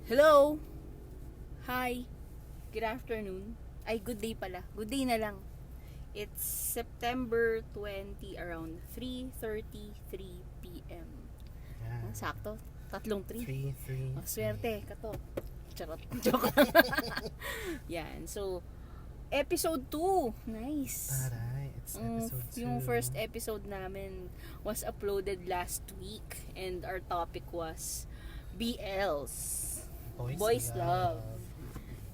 Hello! Hi! Good afternoon. Ay, good day pala. Good day na lang. It's September 20 around 3:33 p.m. Yeah. Sakto. Tatlong 3. 3. Swerte, kato. Charot. Joke. Yan. So, episode 2. Nice. Aray, it's episode 2. Yung first episode namin was uploaded last week and our topic was BLs. Boys love.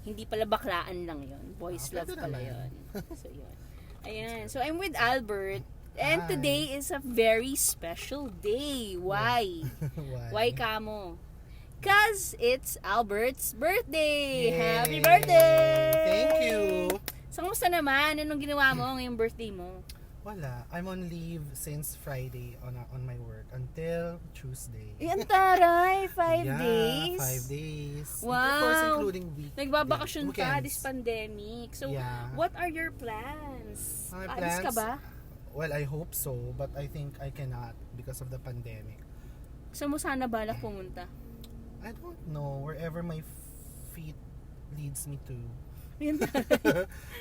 Hindi pala baklaan lang yon. Boys love pwede pala naman. yon. So yun. Ayan. So I'm with Albert. And Hi. today is a very special day. Why? Why kamo? Cause it's Albert's birthday. Yay. Happy birthday! Thank you. So, kamusta naman? Anong ginawa mo ngayong birthday mo? Wala. I'm on leave since Friday on my work until Tuesday. Yan taray, 5 Yeah, days. 5 days. Wow. Of course, including Nagbabakasyon ka weekends. this pandemic. So, Yeah. what are your plans? My Alis ka plans? ba? Well, I hope so, but I think I cannot because of the pandemic. Saan mo sana balak pumunta? I don't know. Wherever my feet leads me to. Yan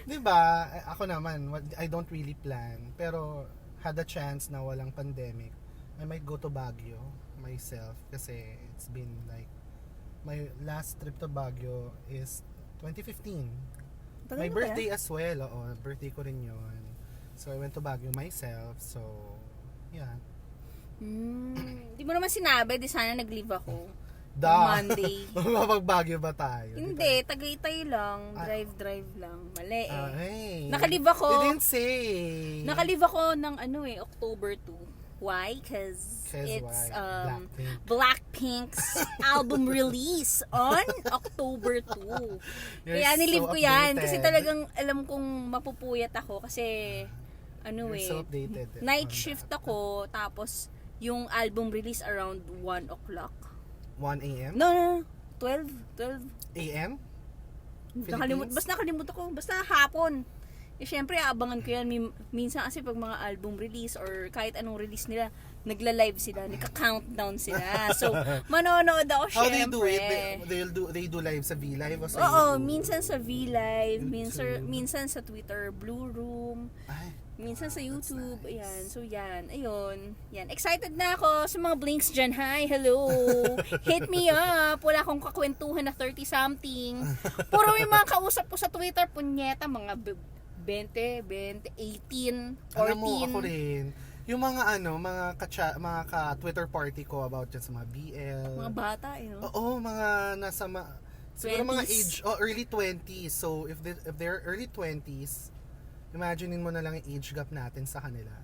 Diba? Ako naman, I don't really plan. Pero, had a chance na walang pandemic, I might go to Baguio myself. Kasi, it's been like, my last trip to Baguio is 2015. Tagal My na birthday as well. Oo, birthday ko rin yun. So, I went to Baguio myself. So, yeah. Di mo naman sinabi, di sana nag-leave ako. Monday. Mapag-Baguio ba tayo? Hindi, Tagaytay lang. Drive lang. Mali eh. Hey. Nakalive ako. You didn't say. Nakalive ako ng October 2. Why? Because it's Blackpink's album release on October 2. You're Kaya nilive so ko yan. updated. Kasi talagang alam kong mapupuyat ako. Kasi You're so updated. night on shift that. ako. Tapos yung album release around 1 o'clock. 1 a.m.? No. 12. a.m.? Nakalimutan ko. Basta hapon. Eh, syempre, aabangan ko yan. Minsan kasi pag mga album release or kahit anong release nila, nagla-live sila, nagka-countdown sila. So, manonood ako How do you do syempre. it? They do live sa V-Live o sa Oo, YouTube? minsan sa V-Live, YouTube. minsan sa Twitter, Blue Room, Ay, minsan sa that's YouTube. nice. Ayan, so yan, ayun. Yan, excited na ako sa mga blinks dyan. Hi, hello. Hit me up. Wala akong kakwentuhan na 30-something. Puro yung mga kausap ko sa Twitter, punyeta, mga 20, 18, 14. Alam mo, ako rin. Yung mga mga ka-Twitter party ko about dyan sa mga BL. Mga bata, no? Oo, mga nasa siguro mga 20s. age, early 20s. So, if they're early 20s, imaginein mo na lang yung age gap natin sa kanila.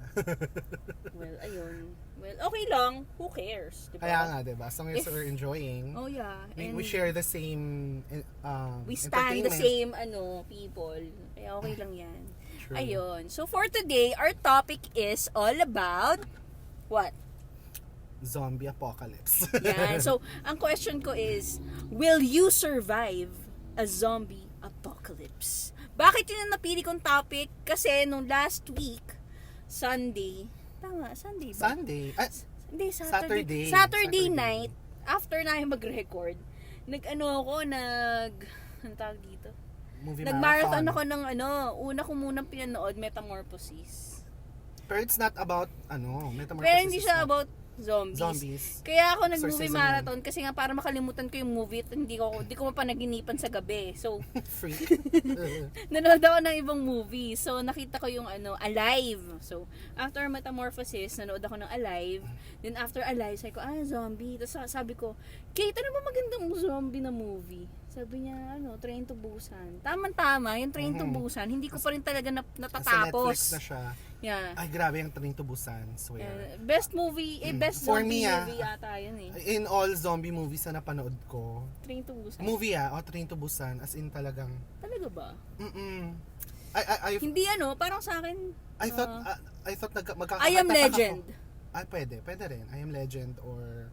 Well, ayun. Well, okay lang. Who cares? Diba? Kaya nga, diba? As long as we're enjoying, Oh, yeah. And we share the same we stand the entertainment. same, people. Kaya okay lang yan. True. Ayun. So, for today, our topic is all about what? Zombie apocalypse. Yan. So, ang question ko is, will you survive a zombie apocalypse? Bakit yun ang napili kong topic? Kasi nung last week, Sunday, tama, Sunday ba? Sunday. Hindi, Saturday. Saturday night, after namin mag-record, anong tawag dito? Movie Nag-marathon marathon. ako ng una ko munang pinanood, Metamorphosis. Pero it's not about, Metamorphosis. Pero hindi is siya not about zombies. zombies. Kaya ako nag-movie Exorcism marathon kasi nga para makalimutan ko yung movie at hindi ko mapanaginipan sa gabi. So, Free. nanood ako ng ibang movie. So, nakita ko yung Alive. So, after Metamorphosis, nanood ako ng Alive. Then, after Alive, sabi ko, zombie. Tapos sabi ko, Kate, ano ba magandang zombie na movie? Sabi niya, Train to Busan. Tama-tama, yung Train to Busan. Hindi ko pa rin talaga Sa Netflix natatapos. na siya. Yeah. Ay, grabe yung Train to Busan. Swear. Best movie, best For zombie me, movie ata yun eh. In all zombie movies na napanood ko, Train to Busan. movie Train to Busan, as in talagang, Talaga ba? Hindi parang sa akin, I thought magkakakita I Am Legend. Pwede rin. I Am Legend or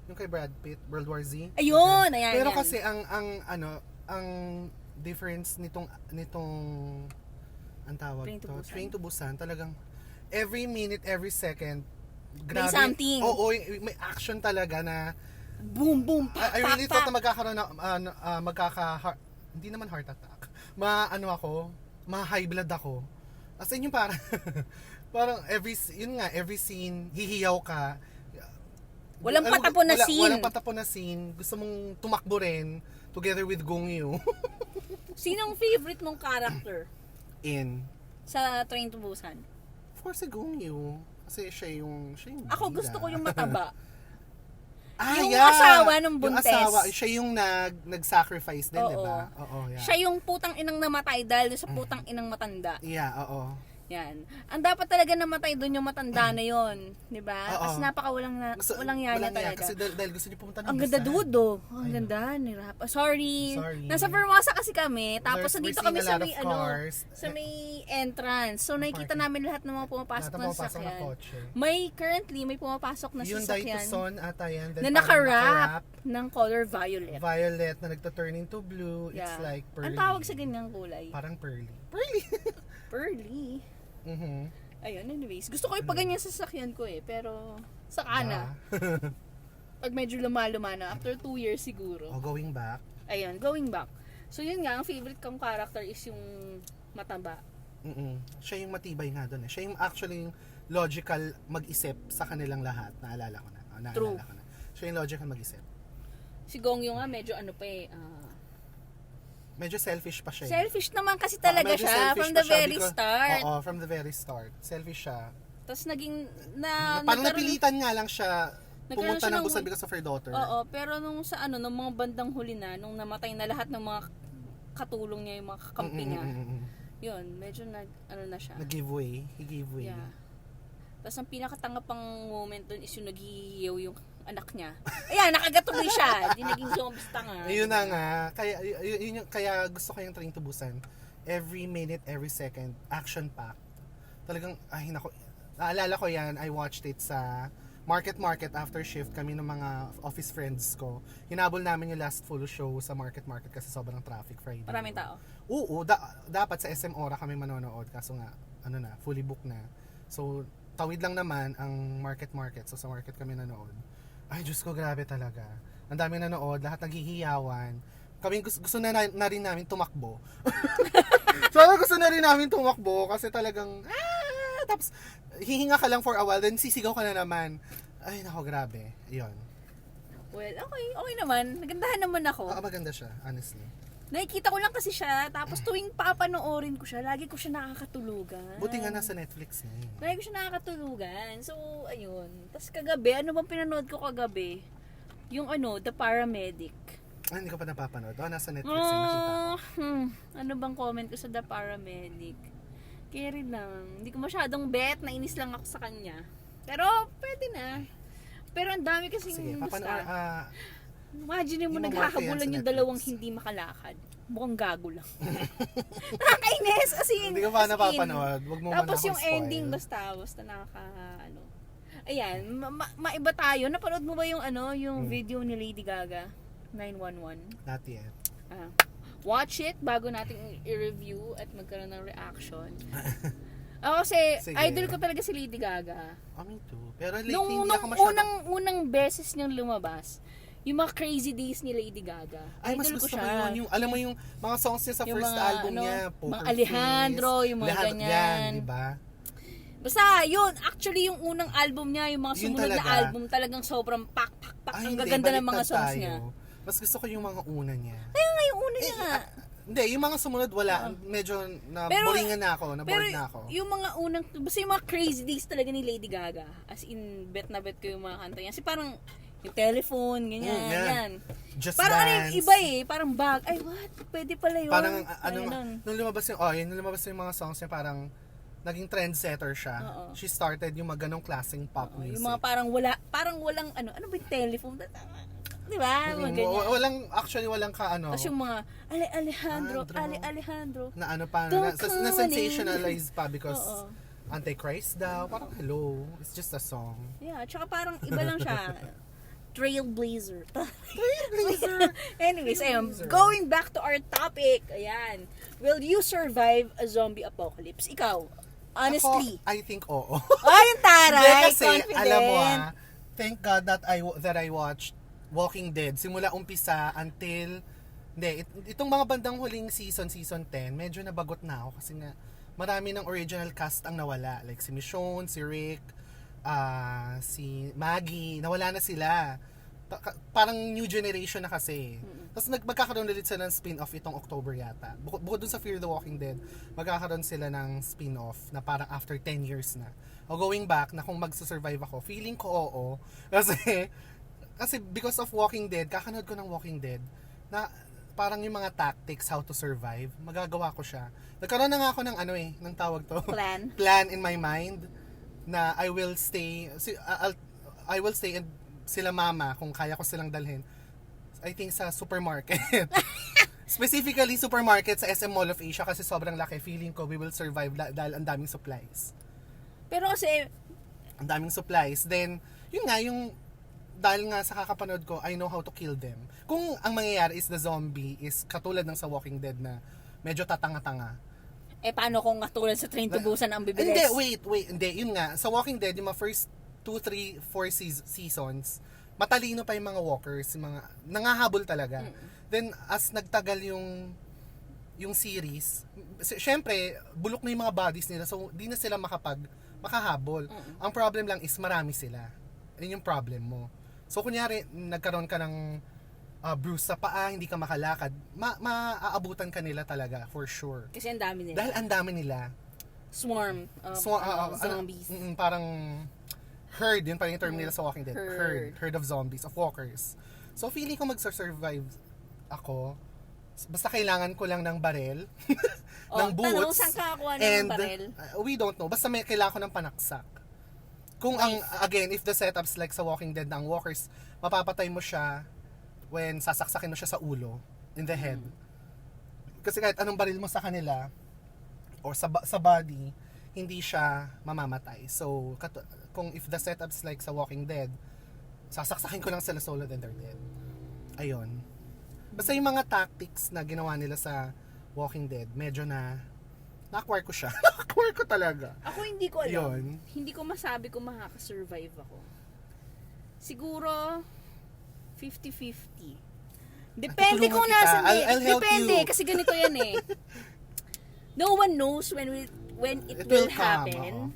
yung kay Brad Pitt, World War Z. Ayun, ayan. Pero yan. kasi ang difference nitong ang tawag Train to to, Busan. Train to Busan, talagang every minute, every second, May something. Oo, may action talaga na boom, boom, pak, I really pak, thought pak. na magkakaroon na, hindi naman heart attack. Ma-high blood ako. As in yung parang, parang every scene, hihiyaw ka. Walang patapon na scene. Walang patapon na scene. Gusto mong tumakbo rin, together with Gong Yoo. Sinong favorite mong character sa Train to Busan? Of course, si Gong Yoo. Kasi siya yung Ako bida. gusto ko yung mataba. Yung yeah. asawa ng buntes. Yung asawa, siya yung nag-sacrifice din, Oo. di ba? Oo, yeah. Siya yung putang inang namatay dahil sa putang inang matanda. Yeah, oo. Yan. Ang dapat talaga namatay doon yung matanda na yon, 'di ba? Oo. Kasi walang yaya talaga. Kasi dahil gusto niyo pumunta ng Ang ganda Busan. dudo. Ang ganda ni Rap. Sorry. Nasa Formosa kasi kami. Tapos We're nandito seeing kami a sa lot may of cars. sa may entrance. So nakikita namin lahat ng mga pumapasok na sasakyan. kotse. May pumapasok na Yung sasakyan Daihatsu ata yan. na naka-wrap ng color violet. Violet na nagta-turn into blue. Yeah. It's like pearly. Ang tawag sa ganyang kulay? Parang pearly. Pearly! Pearly. Mhm. Ayun, anyways. Gusto ko ipaganyan sa sasakyan ko pero saka na. Pag medyo luma-luma na, after 2 years siguro. Going back. Ayun, going back. So yun nga, ang favorite kong character is yung mataba. Siya yung matibay nga doon eh. Siya yung actually yung logical mag-isip sa kanilang lahat. Naalala ko na. True. Ko na. Siya yung logical mag-isip. Si Gong Yoo nga, medyo Medyo selfish pa siya. selfish naman kasi talaga Medyo siya selfish from pa the siya very because- start. Oo, from the very start. Selfish siya. Tapos naging, Parang nagkaroon- napilitan nga lang siya Nagkaroon pumunta siya ng ng- Busan because of her daughter. Oo, pero nung sa nung mga bandang huli na, nung namatay na lahat ng mga katulong niya, yung mga kakampi niya, yun, medyo na siya. Nag-give way. He gave way. Yeah. Tapos ang pinakatanga pang moment dun is yung naghihiyaw yung anak niya. Ayan, nakagatuloy siya. Di naging zombies tanga. Ayun na nga. Kaya gusto ko yung Train to Busan. Every minute, every second, action-packed. Talagang, naalala ko yan, I watched it sa Market after shift kami ng mga office friends ko. Hinabol namin yung last full show sa Market kasi sobrang traffic Friday. Maraming tao. Oo, dapat sa SM Ora kami manonood kaso nga, fully booked na. So, tawid lang naman ang Market. So, sa Market kami nanood. Ay, Diyos ko, grabe talaga. Ang dami nanood, lahat naghihiyawan. Kami gusto na rin namin tumakbo. So, gusto na rin namin tumakbo kasi talagang, tapos, hihinga ka lang for a while, then sisigaw ka na naman. Ay, nako, grabe. Yun. Well, okay naman. Nagandahan naman ako. Maganda siya, honestly. Nakikita ko lang kasi siya, tapos tuwing papanoorin ko siya, lagi ko siya nakakatulugan. Buti nga nasa Netflix na yun. Lagi ko siya nakakatulugan. So, ayun. Tapos kagabi, ano bang pinanood ko kagabi? Yung The Paramedic. Hindi ko pa napapanood. Nasa Netflix yung nakita ko. Ano bang comment ko sa The Paramedic? Carry lang. Hindi ko masyadong bet, nainis lang ako sa kanya. Pero, pwede na. Pero ang dami kasing Sige, basta. Imagine mo Yung nagkakabulan sa yung Netflix. dalawang hindi makalakad. Mukhang gago lang. Nakakainis, as in. Hindi ko pa as in. napapanood. Wag mo Tapos man yung akong spoil. ending, basta Ayan, maiba tayo. Napanood mo ba yung yung video ni Lady Gaga? 911? Not yet. Watch it bago natin i-review at magkaroon ng reaction. Ako kasi, Sige. idol ko talaga si Lady Gaga. Me too. Pero lately, Nung hindi ako masyadong... unang beses niyang lumabas, yung mga crazy days ni Lady Gaga. Ay, mas Idol gusto ko ko siya. yun. Alam mo yung mga songs niya sa Yung first mga, album niya. Poker mga Alejandro, Face, yung mga lahat ganyan. yan, diba? Basta, yun, actually yung unang album niya, yung mga Yun sumunod na talaga. album, talagang sobrang pak. Ay, Ang hindi, gaganda ng mga baliktad songs tayo. niya. Mas gusto ko yung mga una niya. Kaya nga yung una niya nga. Hindi, yung mga sumunod wala. Medyo naboringan na ako, nabored na ako. Yung mga unang, basta yung mga crazy days talaga ni Lady Gaga. As in, bet na bet ko yung mga kanta niya. Kasi parang, yung telephone, ganyan, yan. yan. Just Parang Dance. iba parang bag. Ay, what? Pwede pala yun. Parang, Ganun. nung lumabas yung mga songs niya, parang, naging trendsetter siya. Oo. She started yung mga ganong klaseng pop music. Yung mga parang walang, ano ba yung telephone? Di ba? Mga ganyan. Walang Tapos yung mga, Alejandro. na ano pa, Don't na call sensationalize pa because Oo. Antichrist daw. Parang hello, it's just a song. Yeah, tsaka parang iba lang siya. Trailblazer. Trailblazer. Anyways, ayun, going back to our topic. Ayan. Will you survive a zombie apocalypse? Ikaw, honestly. Ako, I think oo. Ay, yung taray, Hindi, kasi, confident. alam mo thank God that I watched Walking Dead, simula umpisa until, hindi, itong mga bandang huling season 10, medyo nabagot na ako kasi nga, marami ng original cast ang nawala. Like si Michonne, si Rick, si Maggie, nawala na sila. Parang new generation na kasi. Tapos magkakaroon ulit sila ng spin-off itong October yata. Bukod dun sa Fear the Walking Dead, magkakaroon sila ng spin-off na parang after 10 years na. O going back, na kung magsusurvive ako, feeling ko oo. Kasi because of Walking Dead, kakanood ko ng Walking Dead, na parang yung mga tactics, how to survive, magagawa ko siya. Nagkaroon na nga ako ng ng tawag to. Plan in my mind, na I will stay and sila mama, kung kaya ko silang dalhin, I think sa supermarket. Specifically, supermarket sa SM Mall of Asia kasi sobrang laki. Feeling ko we will survive dahil ang daming supplies. Pero kasi, ang daming supplies. Then, yun nga, dahil nga sa kakapanood ko, I know how to kill them. Kung ang mangyayari is the zombie is katulad ng sa Walking Dead na medyo tatanga-tanga. paano kung katulad sa Train to Busan ang bibilis? Hindi, wait. Hindi, yun nga. Sa Walking Dead, yung mga first 2, 3, 4 seasons, matalino pa yung mga walkers, yung mga nangahabol talaga. Then, as nagtagal yung series, syempre, bulok na yung mga bodies nila, so di na sila makahabol. Ang problem lang is marami sila. Yun yung problem mo. So, kunyari, nagkaroon ka ng bruise sa paa, hindi ka makalakad, maaabutan ka nila talaga, for sure. Kasi ang dami nila. Dahil ang dami nila. Swarm of zombies. Parang herd, yun pa yung term nila sa Walking Dead. Herd of zombies, of walkers. So, feeling ko magsurvive ako. Basta kailangan ko lang ng barel, ng boots. Tanong, saan ka kuha ng barel? We don't know. Basta kailangan ko ng panaksak. Kung again, if the setups like sa Walking Dead na ang walkers, mapapatay mo siya when sasaksakin mo siya sa ulo, in the head. Kasi kahit anong baril mo sa kanila, or sa body, hindi siya mamamatay. So, kung if the setups like sa Walking Dead, sasaksakin ko lang sila solo, then they're dead. Ayun. Basta yung mga tactics na ginawa nila sa Walking Dead, medyo na-acquire ko siya. Na-acquire ko talaga. Ako hindi ko alam. Yun. Hindi ko masabi kung makakasurvive ako. Siguro, 50-50. Depende kung nasan I'll help Depende, you. kasi ganito yan eh. No one knows when it will happen.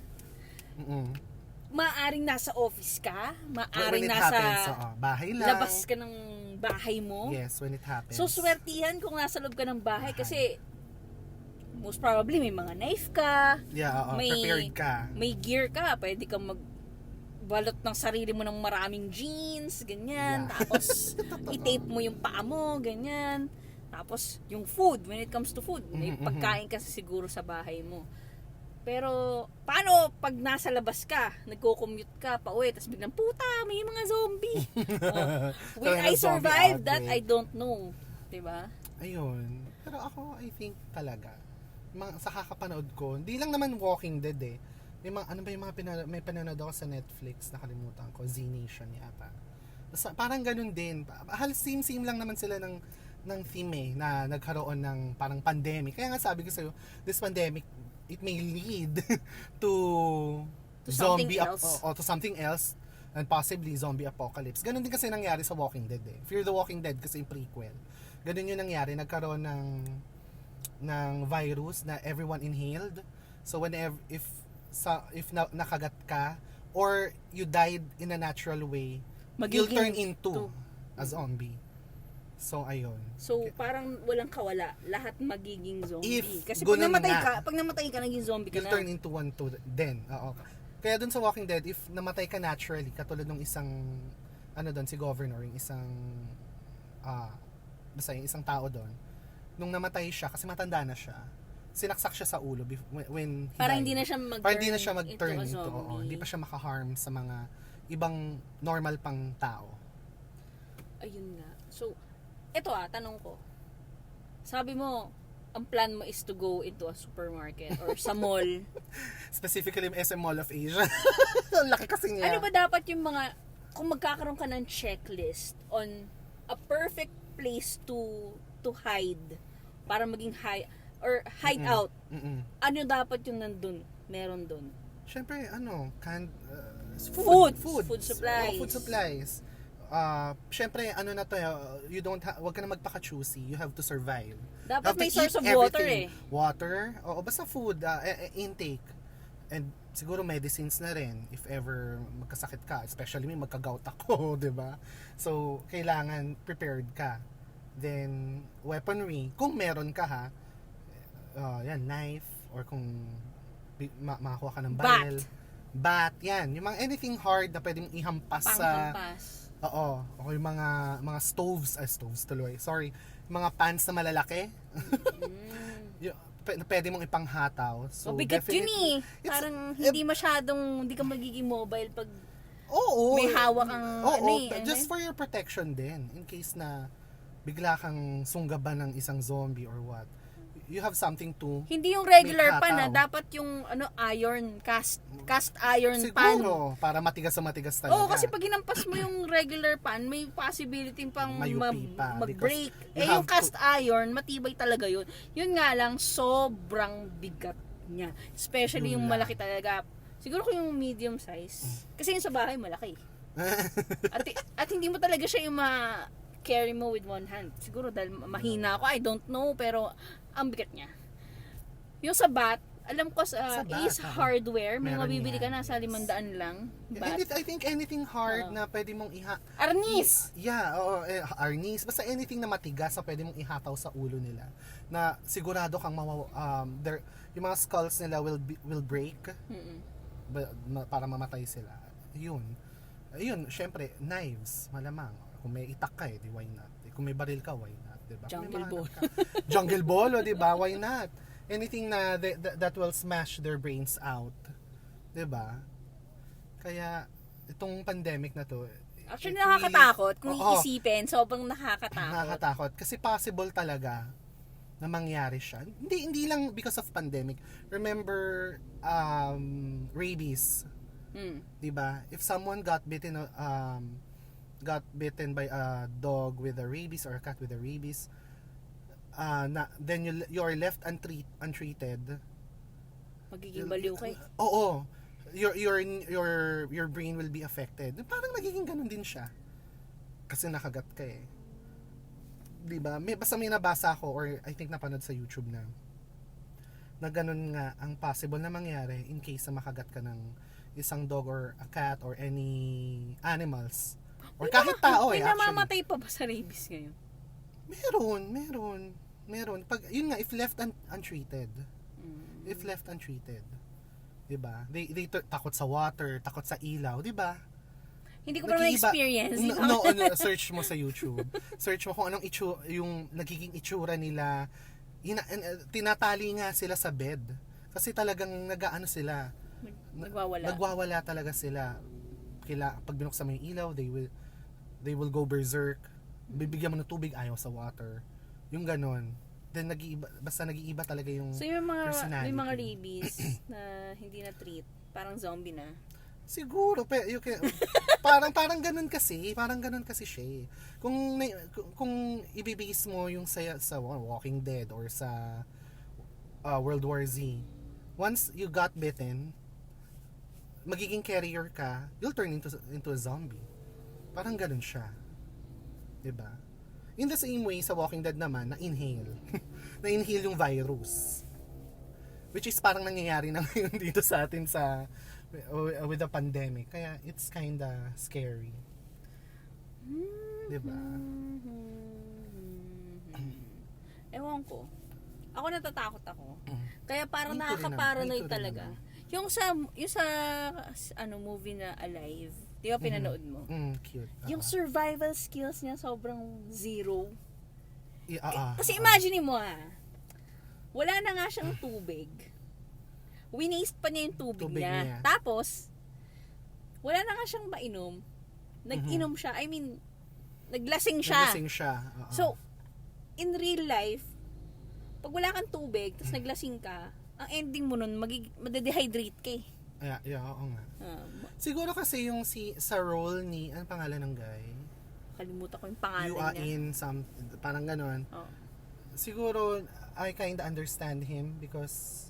Maaring nasa office ka, maaring nasa bahay lang. labas ka ng bahay mo. Yes, when it happens. So, swertihan kung nasa loob ka ng bahay kasi most probably may mga knife ka. Yeah, prepared ka. May gear ka. Pwede kang magbalot ng sarili mo ng maraming jeans, ganyan. Yeah. Tapos, i-tape mo yung paa mo, ganyan. Tapos, yung food, when it comes to food, may pagkain ka siguro sa bahay mo. Pero, paano pag nasa labas ka, nagko-commute ka pa uwi, tapos biglang, puta, may mga zombie. Will I survive that? I don't know. Diba? Ayun. Pero ako, I think talaga, sa kakapanood ko, hindi lang naman Walking Dead eh. May mga, ano ba yung mga may pinanood ako sa Netflix, nakalimutan ko, Z Nation yata. Parang ganun din. Halos same lang naman sila ng theme eh, na nagkaroon ng parang pandemic. Kaya nga sabi ko sa'yo, this pandemic, it may lead to zombie to something else and possibly zombie apocalypse. Ganun din kasi nangyari sa Walking Dead eh. Fear the Walking Dead kasi yung prequel. Ganun yung nangyari, nagkaroon ng virus na everyone inhaled. So whenever if nakagat ka or you died in a natural way, you'll turn into a zombie. So, ayun. So, parang walang kawala. Lahat magiging zombie. Kasi pag namatay ka, naging zombie ka you'll na. turn into one too. Then, oo. Kaya dun sa Walking Dead, if namatay ka naturally, katulad ng isang, si Governor, yung isang, basta yung isang tao doon, nung namatay siya, kasi matanda na siya, sinaksak siya sa ulo when he Parang died. hindi na siya mag-turn into hindi pa siya maka-harm sa mga ibang normal pang tao. Ayun nga. So, eto tanong ko. Sabi mo, ang plan mo is to go into a supermarket or sa mall. Specifically, SM Mall of Asia. Ang laki kasi niya. Ano ba dapat yung mga, kung magkakaroon ka ng checklist on a perfect place to hide, para maging hide out, ano dapat yung meron dun? Siyempre, canned food supplies. Food supplies. syempre, ano na to, wag ka na magpaka-choosy. You have to survive. Dapat Have may to source eat of water everything. eh. Water, o basta food, intake. And siguro medicines na rin if ever magkasakit ka. Especially may magka-gout ako, di ba? So, kailangan prepared ka. Then, weaponry, kung meron ka ha, yan, knife, or kung makakuha ka ng barrel. Bat, yan. Yung mga anything hard na pwedeng ihampas sa... Panghampas. Oo. O yung mga stoves tuloy. Sorry. Mga pans na malalaki. Pwede mong ipanghataw. So, Mabigat yun eh. it's- Parang hindi ka magiging mobile pag Oo. may hawak ang Just for your protection din. In case na bigla kang sunggaban ng isang zombie or what. You have something to... Hindi yung regular May pan na hataw. dapat yung iron cast iron pan. Siguro, para matigas na matigas talaga. Oo, kasi pag hinampas mo yung regular pan, may possibility pang Mayupi pa, mag-break. because you Yung have cast iron, matibay talaga yun. Yun nga lang, sobrang bigat niya. Especially yung Yun lang. malaki talaga. Siguro kung yung medium size. Kasi yung sa bahay, malaki. At hindi mo talaga siya yung carry mo with one hand. Siguro dahil mahina ako, I don't know, pero ang bigat niya. Yung sa bat, alam ko sa Sa bat, Ace Hardware, may meron mabibili ka yan. na sa 500 lang. Bat. I think anything hard Oo. na pwede mong Arnis! Yeah, oo, arnis. Basta anything na matigas na pwede mong ihataw sa ulo nila. Na sigurado kang yung mga skulls nila will break Mm-mm. para mamatay sila. Ayun, syempre, knives, malamang. Kung may itak ka di why not? Kung may baril ka, why not? Diba? Kung may Jungle mga ball. ka- Jungle ball, di ba? Why not? Anything na that will smash their brains out. Diba? Kaya, itong pandemic na to, Actually, it really- nakakatakot. Kung Oo. iisipin, sobrang nakakatakot. Nakakatakot. Kasi possible talaga na mangyari siya. Hindi lang because of pandemic. Remember, rabies. Mm. Diba? If someone got bitten by a dog with a rabies or a cat with a rabies, then you are left untreated. Magiging baliw ka eh. Oo. Your brain will be affected. Parang nagiging ganun din siya. Kasi nakagat ka eh. 'Di ba? Basta may nabasa ako or I think napanood sa YouTube na ganun nga ang possible na mangyari in case na makagat ka ng isang dog or a cat or any animals. Or kahit tao May actually. namamatay pa ba sa rabies ngayon? Meron. Pag yun nga if left untreated. Mm. If left untreated. 'Di ba? They takot sa water, takot sa ilaw, 'di ba? Hindi ko pa na-experience. No, search mo sa YouTube. Search mo kung anong yung nagiging itsura nila. Tinatali nga sila sa bed. Kasi talagang nagaano sila. Nagwawala. Nagwawala talaga sila. Pag binuksan mo yung ilaw, they will go berserk. Bibigyan mo ng tubig, ayaw sa water. Yung ganon. Then basta nag-iiba talaga yung So yung personality. may mga rabies na hindi na-treat, parang zombie na. Siguro, parang ganun kasi siya eh. Kung ibibigis mo yung sa Walking Dead or sa World War Z, once you got bitten, magiging carrier ka, you'll turn into a zombie. Parang ganun siya. 'Di ba? In the same way, sa Walking Dead naman, na-inhale yung virus. Which is parang nangyayari na ngayon dito sa atin with the pandemic. Kaya it's kinda scary. Diba? Ewan ko. Ako natatakot ako. Kaya parang Me too rin nakaka-paranoid naman. talaga. Yung sa movie na Alive, di ba pinanood mo? Cute. Yung survival skills niya sobrang zero. Kasi imagine imagine mo wala na nga siyang tubig. Winaste pa niya yung tubig niya. Tapos, wala na nga siyang mainom. Nag-inom siya. I mean, naglasing siya. So, in real life, pag wala kang tubig, tapos naglasing ka, ang ending mo nun, madedehydrate ka eh. Oo nga. Siguro kasi yung sa role ni, anong pangalan ng guy? Kalimutan ko yung pangalan You are niya. in parang ganon. Oh. Siguro, I kinda understand him because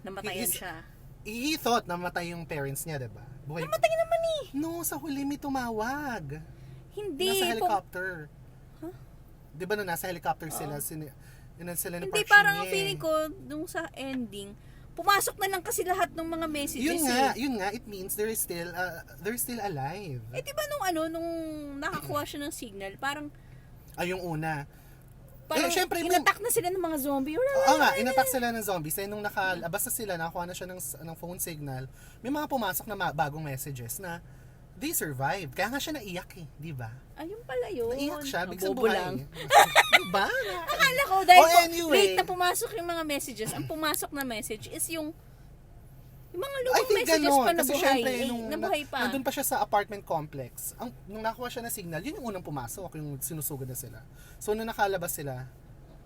Namatayan siya. he thought namatay yung parents niya, diba? Namatay naman eh! No, sa huli may tumawag. Hindi. Nasa helicopter. Huh? Di ba nasa helicopter sila? Sila ni Hindi, Park parang ang Shin-hye. feeling ko, nung sa ending, pumasok na lang kasi lahat ng mga messages Yun nga, it means they're still alive. Eh, di ba nung nakakuha siya ng signal, parang Yung una. Syempre, inattack na sila ng mga zombie. Oo nga, inattack sila ng zombies. Nung nakalabas na sila, nakakuha na siya ng phone signal, may mga pumasok na bagong messages na they survived. Kaya nga siya naiyak di ba? Ayun pala yun. Naiyak siya, biglang Bobo buhay. lang. Diba? Akala ko, dahil anyway. late na pumasok yung mga messages, ang pumasok na message is yung mga lumang messages pa Kasi nabuhay. syempre, Nabuhay pa. nandun pa siya sa apartment complex. Nung nakuha siya ng signal, yun yung unang pumasok, yung sinusugod na sila. So, nung nakalabas sila,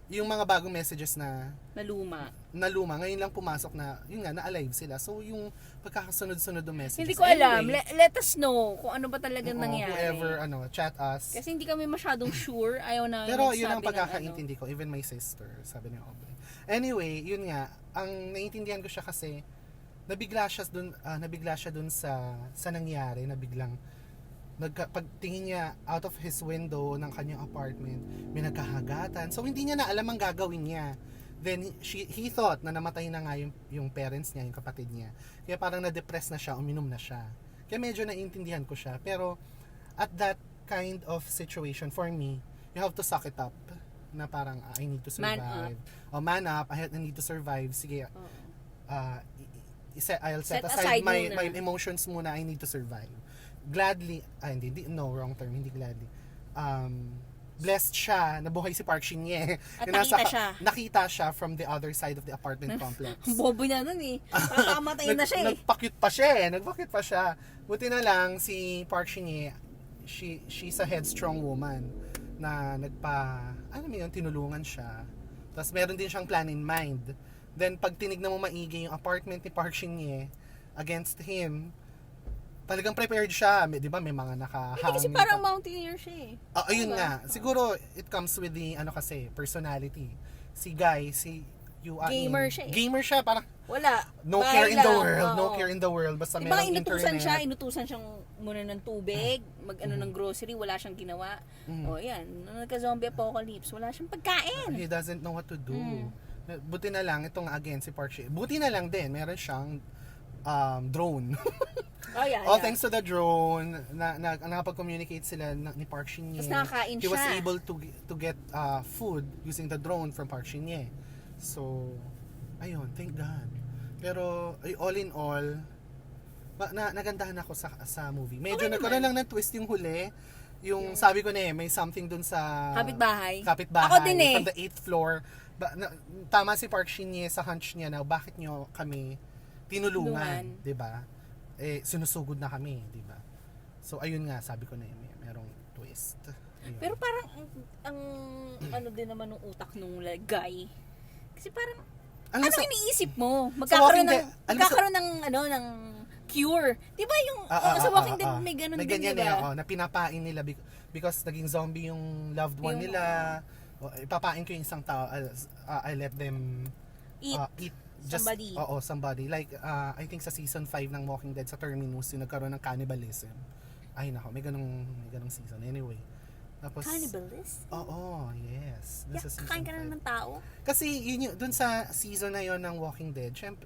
yung mga bagong messages na Luma. ngayon lang pumasok na, yun nga, na-alive sila. So, yung pagkakasunod-sunod ng messages. Hindi ko alam. Anyway, Let us know kung ano ba talagang nangyari. whoever, chat us. Kasi hindi kami masyadong sure. Ayaw na Pero nagsabi yun ang ng pagkakaintindi ko, even my sister, sabi ni Aubrey. Anyway, yun nga, ang naiintindihan ko siya kasi, nabigla siya dun sa nangyari, na biglang pagtingin niya out of his window ng kanyang apartment, may nagkahagatan. So hindi niya na alam ang gagawin niya. Then he thought na namatay na nga yung parents niya, yung kapatid niya. Kaya parang na-depress na siya, uminom na siya. Kaya medyo naiintindihan ko siya. Pero at that kind of situation, for me, you have to suck it up. Na parang, I need to survive. Man up, I need to survive. Sige, I'll set aside my emotions muna. I need to survive. Gladly, wrong term, hindi gladly. Blessed siya, nabuhay si Park Shin-hye. At Nakita siya from the other side of the apartment complex. Bobo niya nun Parang na siya Nagpakyut pa siya. Buti na lang si Park Shin-hye, she's a headstrong woman na tinulungan siya. Tapos meron din siyang plan in mind. Then pag tinignan mo maigi yung apartment ni Park Shin-hye against him, talagang prepared siya. Di ba may mga nakahangin. Hindi kasi parang mountaineer siya Ayun nga. Siguro it comes with the personality. Si Guy, gamer siya Gamer siya, parang wala. no care in the world. No care in the world. Basta diba, merong internet. inutusan siyang muna ng tubig, ng grocery, wala siyang ginawa. Yan. Nung nagka-zombie apocalypse, wala siyang pagkain. He doesn't know what to do. Buti na lang, itong again si Park Shin. Buti na lang din, meron siyang drone. Thanks to the drone, nakapag-communicate sila ni Park Shin-hye. Tapos nakakain siya. He was able to get food using the drone from Park Shin-hye. So, ayun, thank God. Pero, all in all, nagandahan ako sa movie. Medyo nagkaroon lang ng twist yung huli. Yung sabi ko may something dun sa kapitbahay. Ako din from the 8th floor. Tama si Park Shin-hye sa hunch niya na bakit nyo kami tinulungan, 'di ba? Sinusugod na kami, 'di ba? So ayun nga, sabi ko merong twist. Ayun. Pero parang ang din naman ng utak nung guy. Kasi parang iniisip mo? Magkakaroon ng cure. 'Di ba yung sa Walking Dead may ganun din, ganyan 'di ba? na pinapain nila because naging zombie yung loved one nila. Ipapain ko yung isang tao, I let them eat somebody. Somebody. Like, I think sa season 5 ng Walking Dead sa Terminus, yung nagkaroon ng cannibalism. Ay nako, may ganung season. Anyway. Tapos, cannibalism? Yes. Kakain ka na ng tao? Kasi, dun sa season na yon ng Walking Dead, syempre,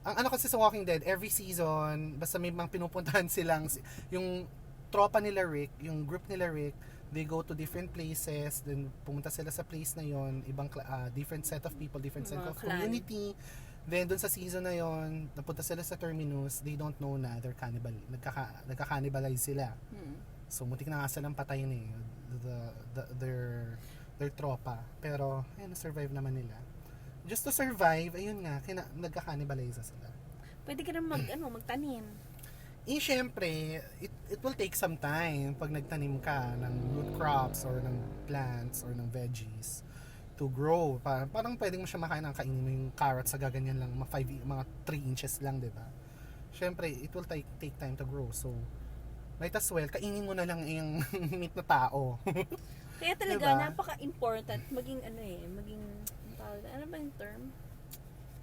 ang kasi sa Walking Dead, every season, basta may mga pinupuntahan silang, yung tropa nila Rick, yung group nila Rick, they go to different places, then pumunta sila sa place na yon, ibang different set of people, different set of community. Then doon sa season na yon, napunta sila sa Terminus, they don't know na they're cannibal, nagka-cannibalize sila. So mutik na nga silang patayin their tropa. Pero na-survive naman nila. Just to survive, ayun nga, nagka-cannibalize sila. Pwede ka na magtanim. Syempre, it will take some time pag nagtanim ka ng root crops or ng plants or ng veggies to grow. Parang pwedeng mo siya makain kainin mo yung carrots sa gaganyan lang, mga 3 inches lang, di ba? Syempre, it will take time to grow. So, might as well, kainin mo na lang yung meat na tao. Kaya talaga, napaka-important maging ano ba yung term?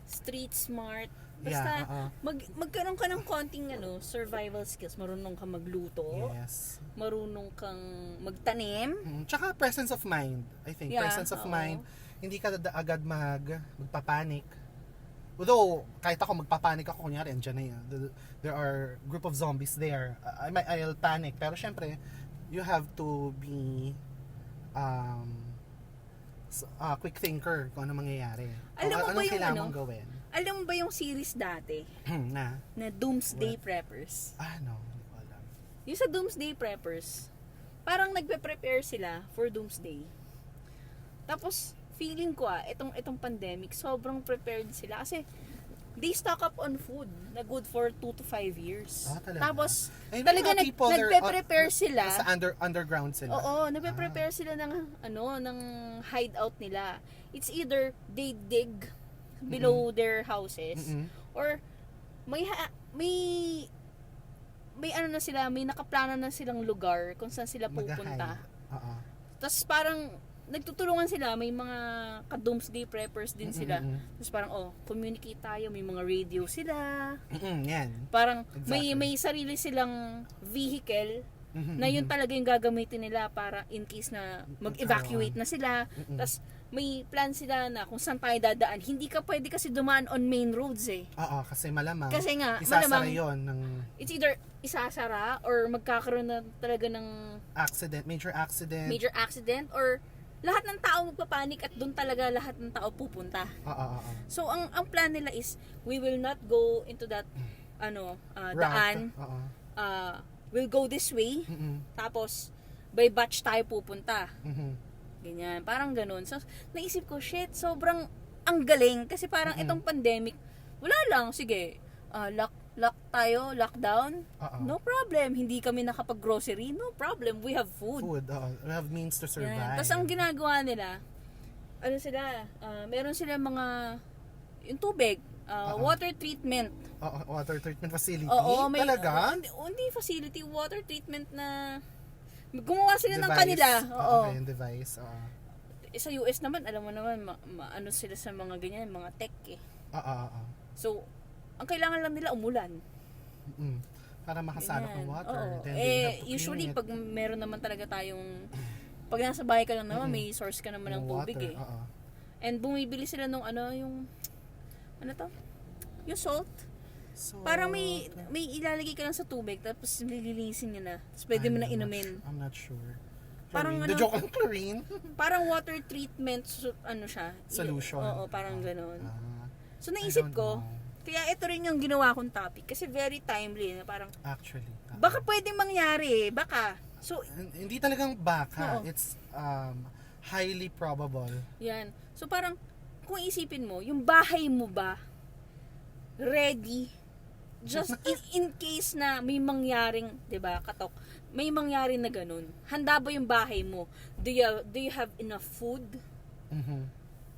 Street smart. Basta, Yeah, oo. magkaroon ka ng konting survival skills. Marunong kang magluto. Yes. Marunong kang magtanim. Tsaka presence of mind. I think Yeah, presence of oo. mind. Hindi ka agad magpapanik. Although, kahit ako magpapanik ako, kunyari, andyan na yun. There are group of zombies there. I'll panic. Pero syempre, you have to be quick thinker kung ano mangyayari. Alam mo ba Anong yung kailangan mong gawin? Alam mo ba yung series dati na? na Doomsday Preppers? No, hindi ko alam. Yung sa Doomsday Preppers, parang nagpe-prepare sila for Doomsday. Tapos, feeling ko itong pandemic, sobrang prepared sila. Kasi, they stock up on food na good for 2 to 5 years. Talaga? Tapos, Ay, may talaga mga people there, nagpe-prepare sila. Sa underground sila. Oo, nagpe-prepare sila ng hideout nila. It's either they dig below their houses or may ano na sila, may nakaplano na silang lugar kung saan sila pupunta. Oo. Tapos parang nagtutulungan sila, may mga ka-doomsday preppers din sila. Tapos parang communicate tayo, may mga radio sila. Yan. Parang Exactly. may sarili silang vehicle na yun talaga yung gagamitin nila para in case na mag-evacuate na sila. Tapos may plan sila na kung saan tayo dadaan. Hindi ka pwede kasi dumaan on main roads eh. Oo, kasi malamang. Kasi nga, isasara malamang yun ng it's either isasara or magkakaroon na talaga ng major accident. major accident or lahat ng tao magpapanik at doon talaga lahat ng tao pupunta. Oo. So ang plan nila is we will not go into that daan. Oo. We'll go this way. Mm-mm. Tapos by batch tayo pupunta. Mhm. Ganyan, parang ganun. So naisip ko, shit, sobrang ang galing kasi parang itong pandemic, wala lang, sige, lock tayo, lockdown. No problem. Hindi kami nakapag-grocery. No problem. We have food. We have means to survive. Yan. Tapos ang ginagawa nila, meron sila mga, yung tubig, water treatment. Water treatment facility? Oo, may, Talaga? hindi facility, water treatment na, gumawa sila ng Device. kanila. Oo. Okay, yung device. Sa US naman, alam mo naman, ano sila sa mga ganyan, mga tech eh. Oo. So, ang kailangan lang nila umulan. Para makasalok ng water. Oo. Then they have to clean Usually, it. pag meron naman talaga tayong, pag nasa bahay ka lang naman, may source ka naman ng Yung tubig water, eh. oo. And bumibili sila nung yung salt. So, Parang may ilalagay ka lang sa tubig, tapos lilinisin niya na. Tapos pwede mo na inumin. I'm not sure. Parang Chlorine. The joke ang chlorine. Parang water treatment, siya. Solution. Oo, parang gano'n. So I naisip don't ko, know. kaya ito rin yung ginawa kong topic. Kasi very timely. Na parang, Actually. baka pwedeng mangyari. Baka. So, Hindi talagang baka. Oo. It's highly probable. yan. So parang, kung isipin mo, yung bahay mo ba, ready, just in case na may mangyaring, 'di ba, katok, may mangyaring na ganun. Handa ba yung bahay mo? Do you have enough food? Mhm.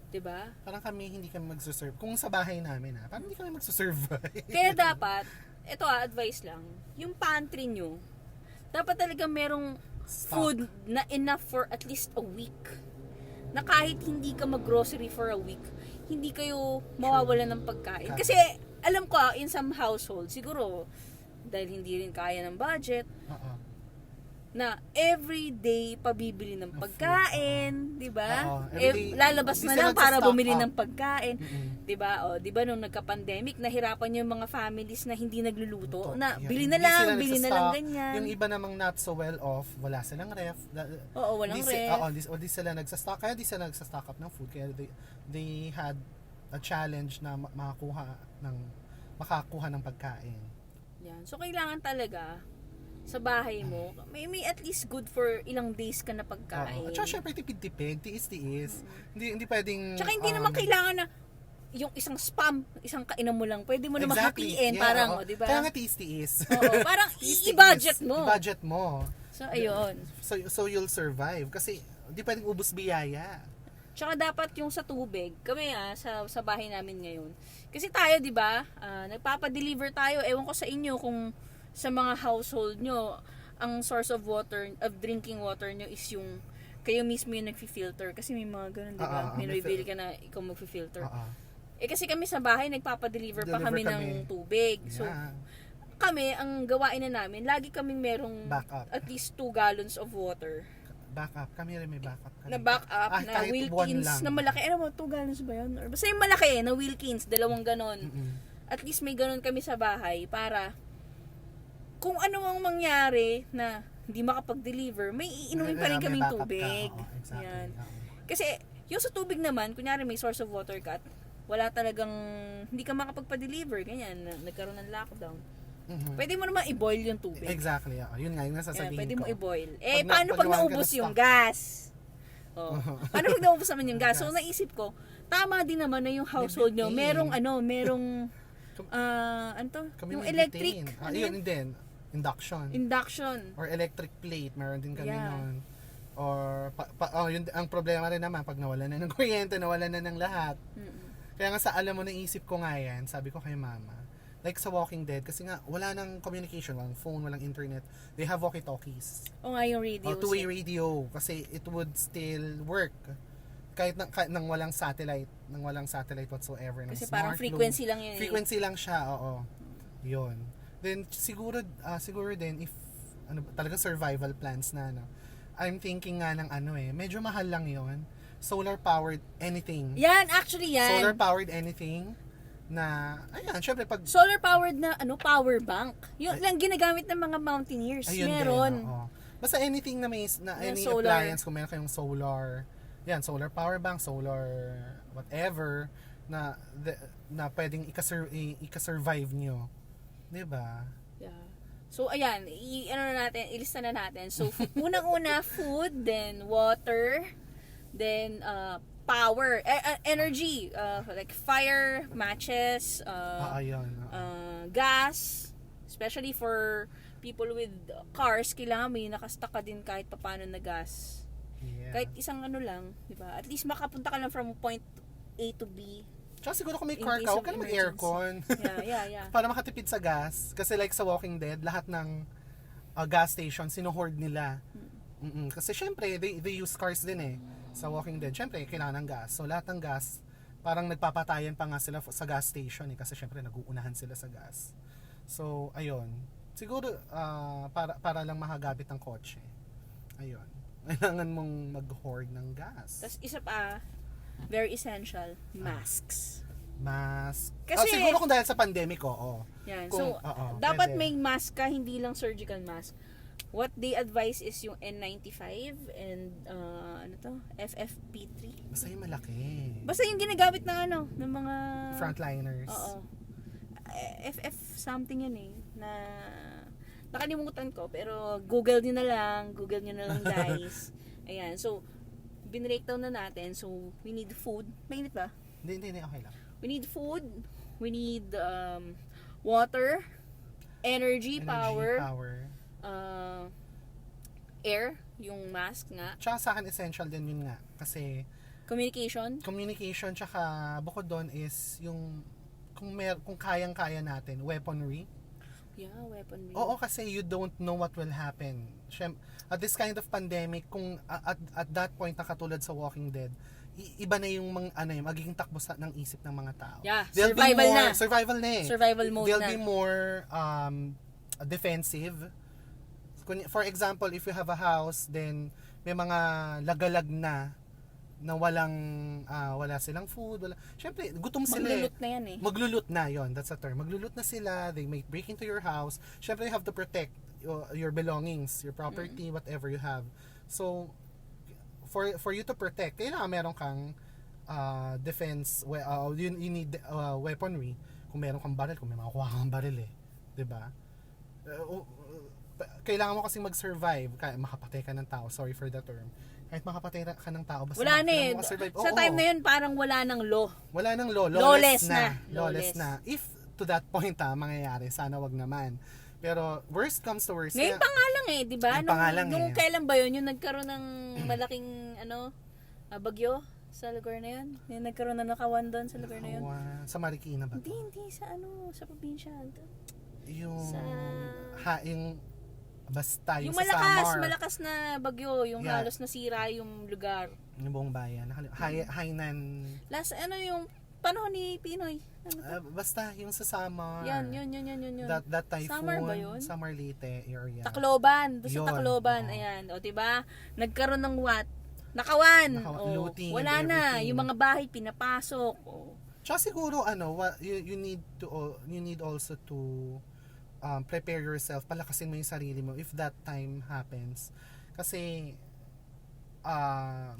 'Di ba? Parang hindi kami magsuserve. Kung sa bahay namin parang hindi kami magsusurvive. Kaya dapat, ito advice lang, yung pantry nyo, dapat talaga merong Stock. food na enough for at least a week. Na kahit hindi ka mag-grocery for a week, hindi kayo mawawalan ng pagkain. Kasi, alam ko, in some household, siguro, dahil hindi rin kaya ng budget, Oo. na everyday pabibili ng pagkain, 'di ba? Oo, everyday, Lalabas di na sila lang para nagsa-stock bumili up. ng pagkain, 'di ba? O, 'di ba nung nagka-pandemic, nahirapan yung mga families na hindi nagluluto, na Yeah, bili hindi na lang, sila bili na lang nagsa-stock. ganyan. Yung iba namang not so well off, wala silang ref. Oo, walang ref. Di sila nagsa-stock. Kaya di sila nagsa-stock up ng food. Kaya they had a challenge na makakuha ng pagkain. Yan. So kailangan talaga sa bahay mo, may at least good for ilang days ka na pagkain. At saka syempre tipid-tipid, tiis-tiis. Hindi pwedeng... Tsaka hindi naman kailangan na yung isang spam, isang kainan mo lang, pwede mo na hatiin, Yeah, parang, oo. di ba? Kaya nga tiis-tiis. Oo, parang Tiis-tiis. i-budget mo. I-budget mo. So, ayun. So you'll survive. Kasi hindi pwedeng ubos biyaya. Tsaka dapat yung sa tubig, kami sa bahay namin ngayon. Kasi tayo, di ba, nagpapa-deliver tayo. Ewan ko sa inyo kung sa mga household nyo, ang source of water, of drinking water nyo is yung, kayo mismo yung nag-filter. Kasi may mga ganun, di ba? May nabibili ka na ikaw mag-filter. kasi kami sa bahay, nagpapadeliver pa Deliver kami ng kami. tubig. So, Yeah. kami, ang gawain na namin, lagi kaming merong Backup. at least 2 gallons of water. Backup. Kami rin may backup kami. Na backup, na kahit Wilkins, one lang. na malaki. Ano mo, 2 gallons ba yun? Or basta yung malaki, na Wilkins, 2 ganon. Mm-mm. At least may ganon kami sa bahay para kung ano ang mangyari na hindi makapag-deliver, may iinumin pa rin May kaming backup ka. tubig. Oo, exactly. Yan. Oo. Kasi yung sa tubig naman, kunyari may source of water cut, wala talagang, hindi ka makapagpa-deliver, ganyan, nagkaroon ng lockdown. Mhm. Pwede mo naman i-boil yung tubig. Exactly. Yun nga yung Yan, nasasabihin pwede ko. mo i-boil. Pag Paano pag nawalan ka naubos ng yung stock? gas? Oh. Paano pag naubos naman yung gas? So, Gas. naisip ko, tama din naman na yung household nyo, Built-in. merong, ano to? Kami Yung may electric, built-in. ano Yun yun? din. Induction. Induction. Or electric plate. Meron din kami Yeah. nun. Or, yun, ang problema rin naman, pag nawala na ng kuryente, nawala na ng lahat. Mm-mm. Kaya nga sa alam mo, naisip ko nga yan, sabi ko kay mama, like sa Walking Dead, kasi nga wala nang communication, walang phone, walang internet. They have walkie-talkies. O nga yung radio. O two-way radio, kasi it would still work. Kahit nang walang satellite whatsoever. ng Kasi parang smart frequency lang yun. Frequency lang siya, oo. Yun. Then siguro din if talaga survival plans na I'm thinking nga ng medyo mahal lang 'yon. Solar powered anything. Yan, actually yan. Solar powered anything na ayan, syempre pag Solar powered na power bank. Yung lang ginagamit ng mga mountaineers. ayun Meron. din, oo. Basta anything na any solar. appliance kung meron kayong solar, yan, solar power bank, solar whatever na pwedeng ika-survive nyo. 'Di ba? Yeah. So, ayan, ilista na natin. So, unang-una, food, then water, then power, energy, like fire, matches, Ayun. gas, especially for people with cars, kailangan may nakastock ka din kahit papaano na gas. Yeah. Kahit isang lang, di ba? At least makapunta ka lang from point A to B. Tsaka siguro kung may In car case ka, of huwag ka na emergency. mag-aircon. Yeah. Para makatipid sa gas. Kasi like sa Walking Dead, lahat ng gas station, sinuhoard nila. Kasi syempre, they use cars din sa Walking Dead. Syempre, kailangan ng gas. So lahat ng gas, parang nagpapatayan pa nga sila sa gas station kasi syempre nag-uunahan sila sa gas. So, ayun. Siguro, para lang makagabit ng kotse. Ayun. Kailangan mong mag-hoard ng gas. Tapos isa pa, very essential, masks. Mask. Kasi- siguro kung dahil sa pandemic, oo. Yan. Kung- So, oo, dapat pwede. may mask ka, hindi lang surgical mask. What they advise is yung N95 and FFP3. Basta yung malaki. Basta yung ginagamit ng ng mga Frontliners. Oo. FF something yan na nakalimutan ko pero Google nyo na lang guys. Ayan. So, binreakdown na natin. So, we need food. Mainit ba? Hindi, okay lang. We need food. We need water, energy, power, air, yung mask nga, Tsaka sa akin essential din yun nga. Kasi communication. communication tsaka bukod doon is yung kung kayang-kaya natin, weaponry. Yeah, weaponry. Oo, kasi you don't know what will happen. At this kind of pandemic, kung at that point na katulad sa Walking Dead, iba na yung magiging takbo ng isip ng mga tao. Yeah, They'll be survival more, na. Survival na Survival mode They'll na. be more defensive. For example, if you have a house, then may mga lagalag na wala silang food, syempre gutom sila. Maglulot na yan Maglulot na, yon, that's the term. Maglulot na sila, they may break into your house. Syempre you have to protect your belongings, your property, whatever you have. So for you to protect, kailangan meron kang defense, you need weaponry. Kung meron kang baril, kung may makukuha kang baril 'di ba? Kailangan mo kasing mag-survive, kaya makapatay ka ng tao, sorry for the term. Kahit makapatay ka ng tao, basta wala na kailangan mo makasurvive. Sa time na yun, parang wala nang law. Wala nang law. Lawless Lawless na. If to that point mangyayari, sana wag naman. Pero worst comes to worst. Ngayon pa nga lang di ba? Ngayon pa nga lang Nung kailan ba yun? Yung nagkaroon ng malaking, bagyo sa lugar na yun? Yung nagkaroon na nakawan doon sa lugar na yun? Sa Marikina ba? Hindi. Sa probinsya. Yung, Sa- basta yung Yung sa Samar. malakas na bagyo, yung Yeah. halos nasira yung lugar. Yung buong bayan. Hainan. Last, yung panahon ni Pinoy. Ano to? Basta yung sa summer. Yan. That typhoon. Summer ba yun? Summer Leyte area. Tacloban. Doon sa Yun, Tacloban. oo. Ayan. O, diba? Nagkaroon ng what? Nakawan. Looting Wala and na. everything. Yung mga bahay pinapasok. O. Tsaka siguro you need also to prepare yourself, palakasin mo yung sarili mo if that time happens. Kasi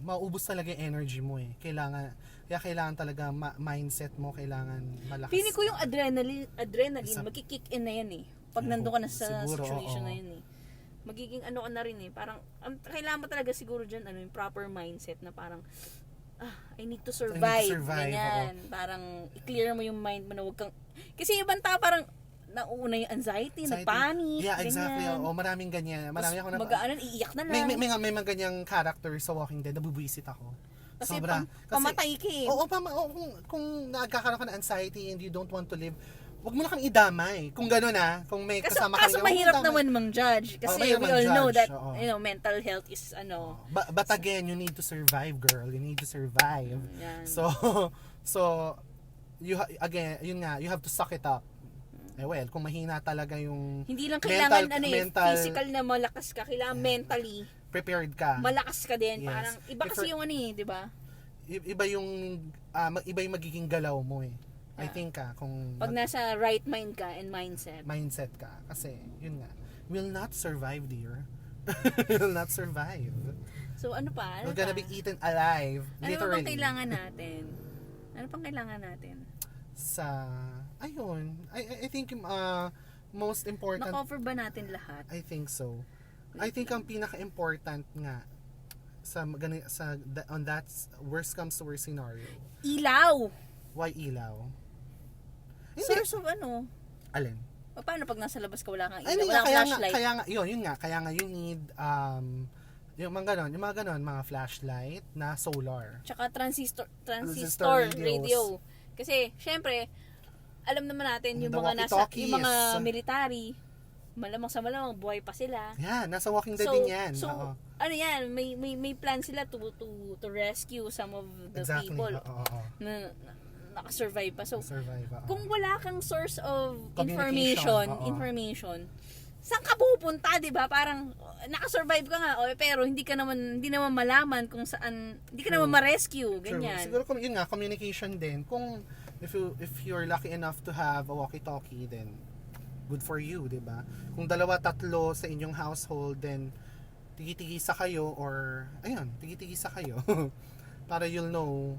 maubos talaga yung energy mo eh. Kailangan talaga mindset mo, kailangan malakas. Feeling ko yung adrenaline Isa- magki-kick in na yan eh. Pag nandun ka na sa Siguro, situation oo. na yun eh. Magiging ano ka na rin eh. Parang, kailangan mo talaga siguro dyan, yung proper mindset na parang, I need to survive. Ganyan. Parang, i-clear mo yung mind mo na wag kang, kasi yung ibang tao parang, nauuna yung anxiety, nagpanic. Yeah, exactly. Ganyan. Oo, maraming ganyan. Marami ako Mag-aanan, iiyak na lang. may mga ganyang character sa Walking Dead, nabubuisit ako. Kasi Sobra. pamatay ka eh. Oo, kung nagkakaroon ka ng anxiety and you don't want to live, wag mo na kang idamay. Kung gano'n kung may kasama ka Kaso mahirap naman mang-judge. Kasi mahirap we all know mang-judge, that, oo. mental health is But again, you need to survive, girl. You need to survive. Yan. So again, yun nga, you have to suck it up. Kung mahina talaga yung hindi lang kailangan mental, physical na malakas ka, kailangan mentally prepared ka. malakas ka din. Yes. Parang iba kasi yung di ba? Iba yung magiging galaw mo eh. I think kung Pag nasa right mind ka and mindset ka, kasi yun nga, will not survive, dear. Will not survive. So ano pa? We're gonna be eaten alive, Ano literally. pang kailangan natin? Ano pang kailangan natin? Ayun, I think most important, Na-cover ba natin lahat? I think so. I think ang pinaka-important nga on that worst comes to worst scenario, Ilaw! why ilaw? Source of Alin? O, paano pag nasa labas ka wala kang ilaw? Ay, Wala kang flashlight? kaya nga, you need yung mga ganon, mga flashlight na solar. Tsaka transistor Transistor radio. Kasi, syempre, alam naman natin yung The mga walkie-talkies. yung mga military, malamang sa malamang buhay pa sila. Yan, nasa Walking Dead din yan. So, Oo. ano yan, may plan sila to rescue some of the Exactly. people Oo. na nakasurvive pa. So, Survive. Oo. kung wala kang source of Communication, oo. information, saan ka pupunta, 'di ba? Parang nakasurvive ka nga, pero hindi naman malaman kung saan, hindi ka naman ma-rescue, ganyan. Siguro yun nga, communication din. Kung if you're lucky enough to have a walkie-talkie, then good for you, 'di ba? Kung 2-3 sa inyong household, then tigi-tigisa kayo kayo para you'll know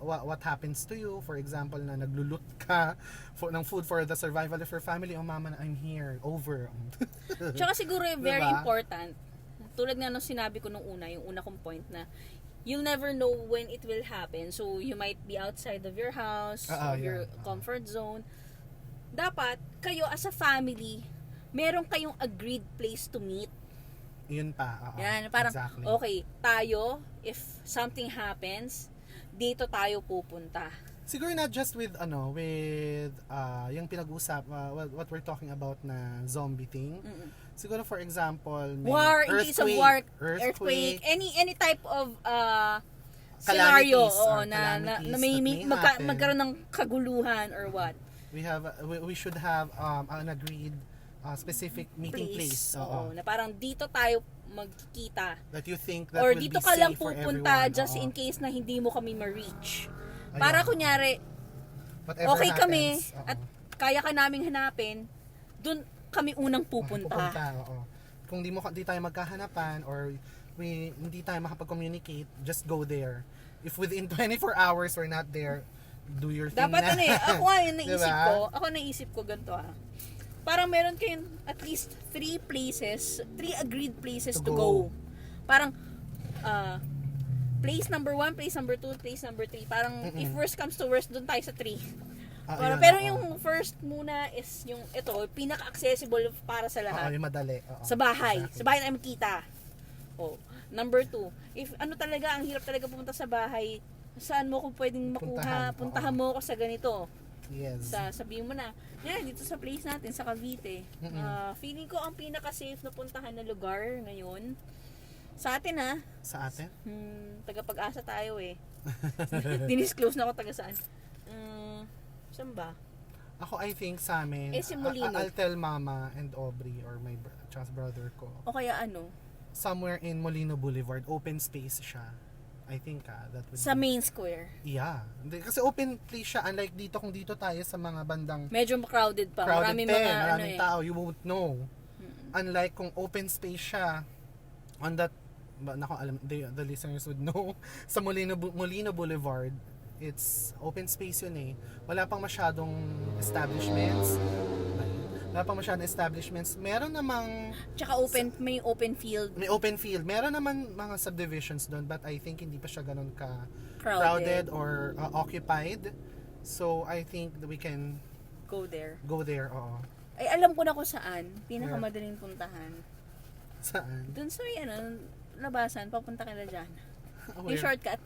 what happens to you. For example, na naglulut ka ng food for the survival of your family. Oh mama, I'm here, over. Tsaka siguro very Diba? important, tulad nga nung sinabi ko yung una kong point na you'll never know when it will happen. So, you might be outside of your house, of your comfort zone. Dapat, kayo as a family, meron kayong agreed place to meet. Yun pa. Yan, parang, exactly. okay, tayo, if something happens, dito tayo pupunta. Siguro not just with yung pinag-usap, what we're talking about na zombie thing. Mm-mm. Siguro for example, may War, in case of war, earthquake, any type of calamities scenario or na calamities may that may happen. magkaroon ng kaguluhan or what. we should have an agreed specific meeting place. Oo, na parang dito tayo magkikita. That you think that Or will dito be ka lang safe for pupunta everyone. just Oo. in case na hindi mo kami ma-reach. Ayun. Para kunyari, Whatever okay kami happens, oo. at kaya ka naming hanapin, dun kami unang pupunta. Oo. Kung di tayo magkahanapan or hindi tayo makapag-communicate, just go there. If within 24 hours we're not there, do your thing Dapat na. ako nga yung naisip Diba? naisip ko ganito Parang meron kayong at least 3 agreed places to go. Parang, place number 1, place number 2, place number 3. Parang, if worst comes to worst, doon tayo sa 3. Pero yung first muna is yung pinaka-accessible para sa lahat. Yung madali. Oo. Sa bahay. Exactly. Sa bahay tayo magkita. Number 2, if talaga, ang hirap talaga pumunta sa bahay, saan mo kung pwedeng makuha, puntahan mo ako sa ganito. Yes. Sabihin mo na, dito sa place natin, sa Cavite. Feeling ko ang pinaka-safe na puntahan na lugar ngayon, sa atin Sa atin? taga Pag-asa tayo eh. Dinisclose na ako taga saan. Saan ba? Ako, I think sa amin, Eh, si Molino. I'll tell Mama and Aubrey or my tsaka brother ko. O kaya ano? Somewhere in Molino Boulevard, open space siya. I think that would Sa be... main square. Yeah. Kasi open place siya. Unlike dito, kung dito tayo sa mga bandang Medyo crowded pa. crowded Maraming pa mga maraming ano tao, you won't know. Unlike kung open space siya, on that, alam, the listeners would know, sa Molino Boulevard, it's open space yun eh. Wala pang masyadong establishments. Meron namang Tsaka may open field. may open field. Meron naman mga subdivisions doon, but I think hindi pa siya ganun ka Crowded. or occupied. So I think that we can Go there. go there. Oo. Ay, alam ko na kung saan. Pinakamadaling puntahan. Saan? Doon sa may labasan, papunta ka na dyan. Yung Where? shortcut.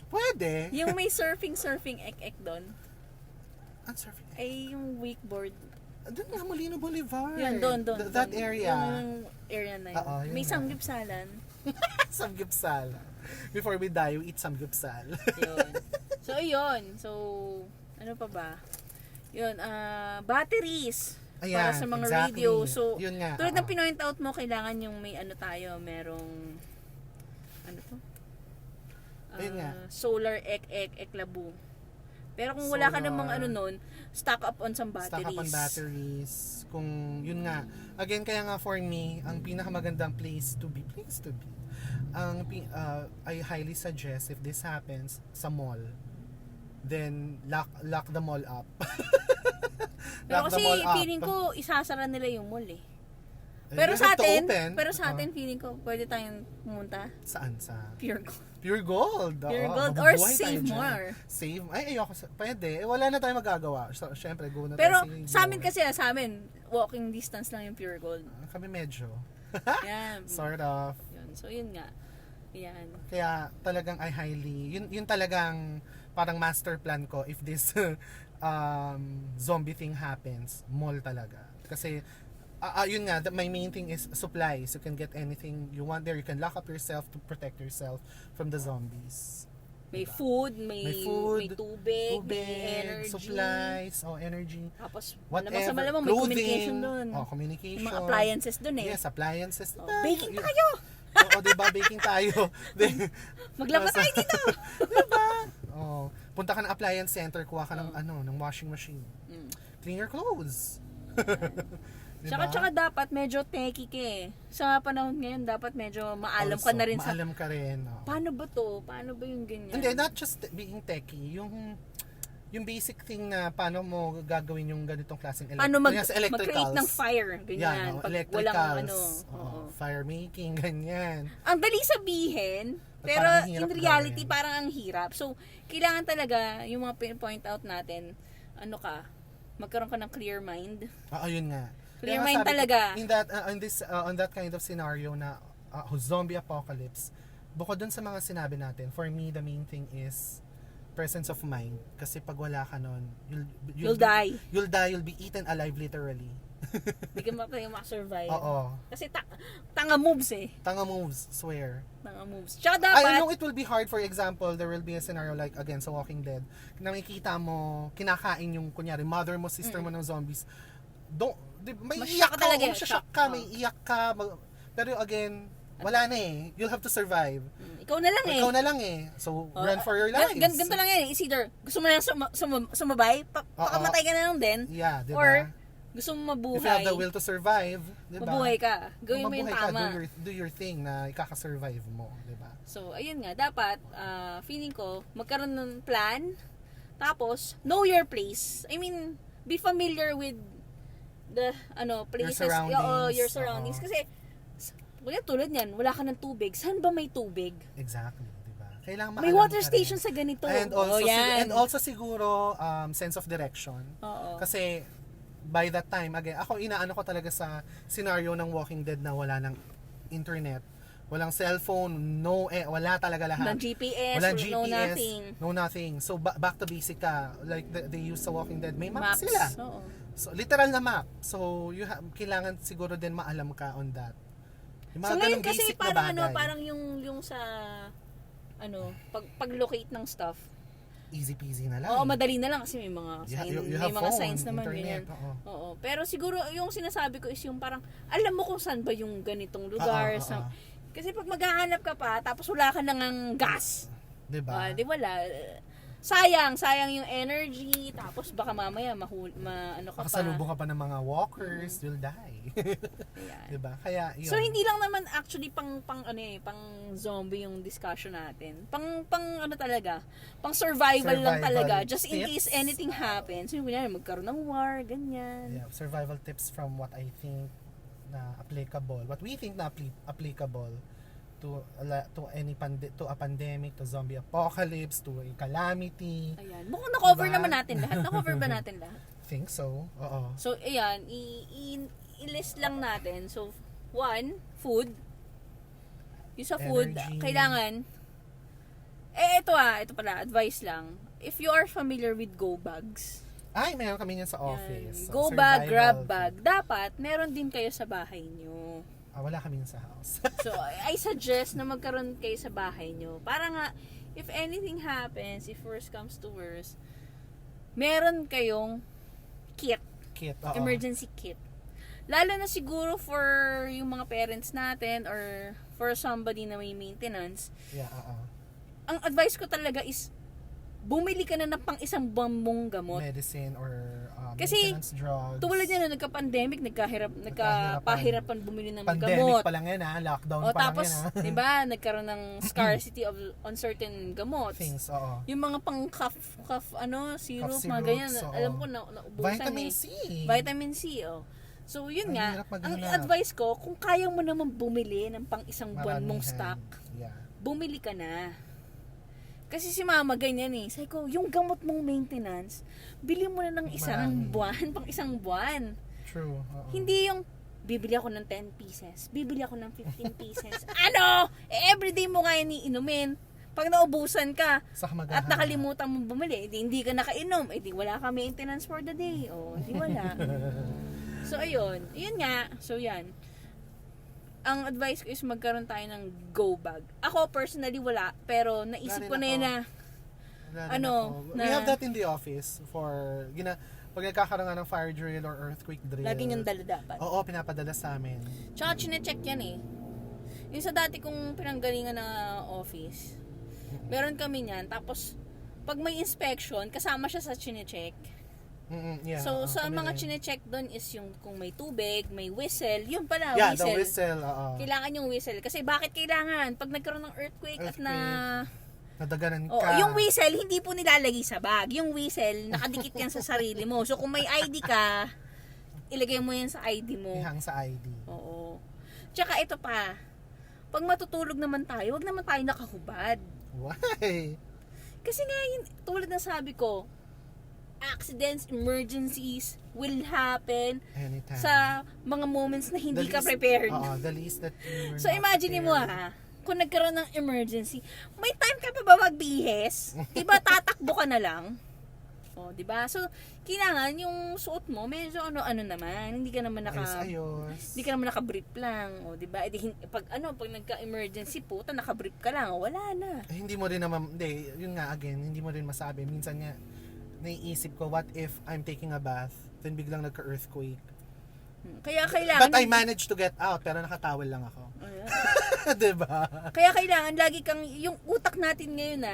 Pwede. Yung may surfing, ek doon. Ang surfing. Ay, yung wakeboard. Doon nga, Molino Boulevard. Yun, doon. That area. Yung area na yun. Oo, yun May nga. samgipsalan. Samgyupsal. Before we die, we eat samgyupsal. Yun. So, yun. So, ano pa ba? Yun, batteries. Ayan, para sa mga exactly. radio. So, Yun nga, tulad ng oo. pinoint out mo, kailangan yung may ano tayo, merong, ano to? Ayun nga. Solar eklabu. Pero kung wala ka Solar. namang ano nun, stock up on some batteries. Stock up on batteries. Kung, yun nga. Again, kaya nga for me, ang pinakamagandang place to be, I highly suggest if this happens sa mall, then lock the mall up. Pero Lock the kasi mall up. feeling ko isasara nila yung mall eh. Eh, Pero you sa have to atin, open. feeling ko pwede tayong pumunta. Saan? Sa Pure gold. Pure Gold. Pure Oo, Gold or mabubuhay tayo Save dyan. More. Save. Ay, ayoko. Pwede. Wala na tayong magagawa. So, syempre, go na Pero tayo sa amin kasi, sa amin, walking distance lang yung Pure Gold. Kami medyo. Yan. Sort of. Yun. So, yun nga. Yan. Kaya talagang I highly, yun talagang parang master plan ko if this zombie thing happens, mall talaga. Kasi, yun nga, my main thing is supplies. You can get anything you want there. You can lock up yourself to protect yourself from the zombies. May food, may tubig, may energy. Supplies, energy. Tapos, Whatever. malamang may communication doon. Communication. Yung mga appliances doon eh. Yes, appliances. Oh, baking tayo! Oo, diba? Baking tayo. Maglaba tayo dito! Diba? Oh, punta ka ng appliance center, kuha ka ng ng washing machine. Clean your clothes. Diba? Tsaka dapat medyo techie ka eh. Sa panahon ngayon, dapat medyo maalam ka na rin sa... Maalam ka rin. Oh. Paano ba to? Paano ba yung ganyan? Hindi, not just being techie. Yung basic thing na paano mo gagawin yung ganitong klaseng Paano electricals. mag-create ng fire? Ganyan. Yan, Pag electricals. walang ano. Fire making, ganyan. Ang dali sabihin, pero Parang ang hirap in reality, gawin. parang ang hirap. So, kailangan talaga, yung mga pinpoint out natin, magkaroon ka ng clear mind. Yun nga. Clear Kaya nga mind sabi ko, talaga. On that kind of scenario na zombie apocalypse, bukod dun sa mga sinabi natin, for me, the main thing is presence of mind. Kasi pag wala ka nun, You'll die. You'll die, you'll be eaten alive literally. Hindi ka makasurvive. Oo. Kasi tanga moves eh. Tanga moves, swear. Tanga moves. Tsaka I dapat, know it will be hard. For example, there will be a scenario like, again, sa Walking Dead, na makikita mo, kinakain yung, kunyari, mother mo, sister mo ng zombies. May Mashock iyak ka, talaga, shock ka, may iyak ka. Pero again, wala na eh. You'll have to survive. ikaw na lang eh. Ikaw na lang eh. So, run for your lives. Ganito lang yan eh. It's either, gusto mo na sumabay, pakamatay ka na lang din. Yeah, diba? Or, gusto mo if you mabuhay, have the will to survive, diba? mabuhay ka. Gawin mo yung Mabuhay ka, tama. do your thing na ikaka-survive mo, diba? So, ayun nga, dapat, feeling ko, magkaroon ng plan, tapos, know your place. I mean, be familiar with the, places, surroundings. your surroundings. Oo. Kasi, tulad niyan, wala ka ng tubig. Saan ba may tubig? Exactly, diba? Kailangan May maalam water ka rin. station sa ganito. And also, yan. and also siguro, sense of direction. Oo. Kasi, by that time, again, ako inaano ko talaga sa scenario ng Walking Dead na wala ng internet, walang cellphone, wala talaga lahat. Walang GPS, Walang no nothing. No nothing. So, back to basic ka. Like, they use sa Walking Dead, may Maps. map sila. Oo. So, literal na map. So, kailangan siguro din maalam ka on that. Yung mga So ngayon ganung kasi basic na parang bagay. parang yung sa pag-locate ng stuff. easy peasy na lang. Oo, madali na lang kasi may mga You may have mga phone, signs naman internet, ganyan. oo. Oo. Pero siguro yung sinasabi ko is yung parang alam mo kung saan ba yung ganitong lugar. Kasi pag maghahanap ka pa tapos wala ka nang gas. 'Di ba? Di wala. Sayang yung energy tapos baka mamaya ano ka pa. Makasalubong ka pa ng mga walkers, you'll die. Ayan. 'Di ba? Kaya yun. So hindi lang naman actually pang zombie yung discussion natin. Pang ano talaga, pang survival lang talaga. Just in case tips. anything happens. Yung kunyari magkaroon ng war, ganyan. Yeah, survival tips from what I think na applicable. What we think na applicable to a pandemic, to zombie apocalypse, to a calamity. Ayan. Mukhang na-cover Diba? naman natin lahat. Na-cover ba natin lahat? Think so. Oo. So, ayan, i-list lang natin. So, one, food. Yung sa food, Energy. kailangan, ito pala, advice lang. If you are familiar with go bags, Ay, meron kami yan sa office. go Survival bag, grab food. bag, dapat meron din kayo sa bahay nyo. Wala kami yan sa house. So, I suggest na magkaroon kayo sa bahay nyo. Para nga, if anything happens, if worst comes to worst, meron kayong kit. Kit, oo. Emergency kit. Lalo na siguro for yung mga parents natin or for somebody na may maintenance, Yeah, oo. ang advice ko talaga is bumili ka na ng pang isang buwan mong gamot. Medicine or Kasi, maintenance drugs. Tulad niya na nagka-pandemic, nagka-pahirapan bumili ng Pandemic gamot. pa lang yan lockdown O pa tapos, lang yan 'di ba, nagkaroon ng scarcity on certain gamots. Things, oo. Yung mga pang cough syrup, Cough mga syrups, ganyan, oo. alam ko na naubusan Vitamin eh. C. Vitamin C, oh. So, yun Ang nga, hirap ang maghanap. advice ko, kung kaya mo naman bumili ng pang isang buwan mong Maramihan. stock, Yeah. bumili ka na. Kasi si mama ganyan eh. Sabi ko, yung gamot mong maintenance, bili mo na ng isang Marami. buwan, pang isang buwan. True. Oo. Hindi yung, bibili ako ng 10 pieces, bibili ako ng 15 pieces. Ano? Everyday mo kaya iinumin. Pag naubusan ka, Saka at maghahanap. nakalimutan mo bumili, hindi ka nakainom, di wala ka maintenance for the day. O, di wala. So, ayun. Yun nga. So, yan. Ang advice ko is magkaroon tayo ng go bag. Ako, personally, wala. Pero, naisip ko na yun na, Wala rin ano, ako. na- We have that in the office for, pag nagkakaroon nga ng fire drill or earthquake drill. lagi niyang dala dapat. Oo, pinapadala sa amin. Tsaka, chinecheck yan eh. Yung sa dati kong pinanggalingan na office, meron kami niyan. Tapos, pag may inspection, kasama siya sa chinecheck. Yeah, So, sa kami mga rin. chinecheck doon is yung kung may tubig, may whistle, yun pala, Yeah, whistle. the whistle, oo. Kailangan yung whistle. Kasi bakit kailangan? Pag nagkaroon ng earthquake at na... Nadaganan Oh, ka. yung whistle, hindi po nilalagay sa bag. Yung whistle, nakadikit yan sa sarili mo. So, kung may ID ka, ilagay mo yan sa ID mo. Ihang sa ID. Oo. Tsaka ito pa, pag matutulog naman tayo, wag naman tayo nakahubad. Why? Kasi nga, yun, tulad na sabi ko, accidents, emergencies will happen Anytime. sa mga moments na hindi The ka least- prepared. Oo, the least that you were So, not imagine mo prepared. kung nagkaroon ng emergency, may time ka pa ba magbihis? Diba, tatakbo ka na lang? O, diba? So, kailangan yung suot mo, medyo ano naman, hindi ka naman Ayos. hindi ka naman naka-brief lang. O, diba? Pag nagka-emergency, puta, naka-brief ka lang, wala na. Hindi mo rin naman, yun nga again, hindi mo rin masabi. Minsan nga, naiisip ko, what if I'm taking a bath, then biglang nagka-earthquake. Kaya kailangan... But I managed to get out, pero nakatawel lang ako. Ayan. Diba? Kaya kailangan lagi kang, yung utak natin ngayon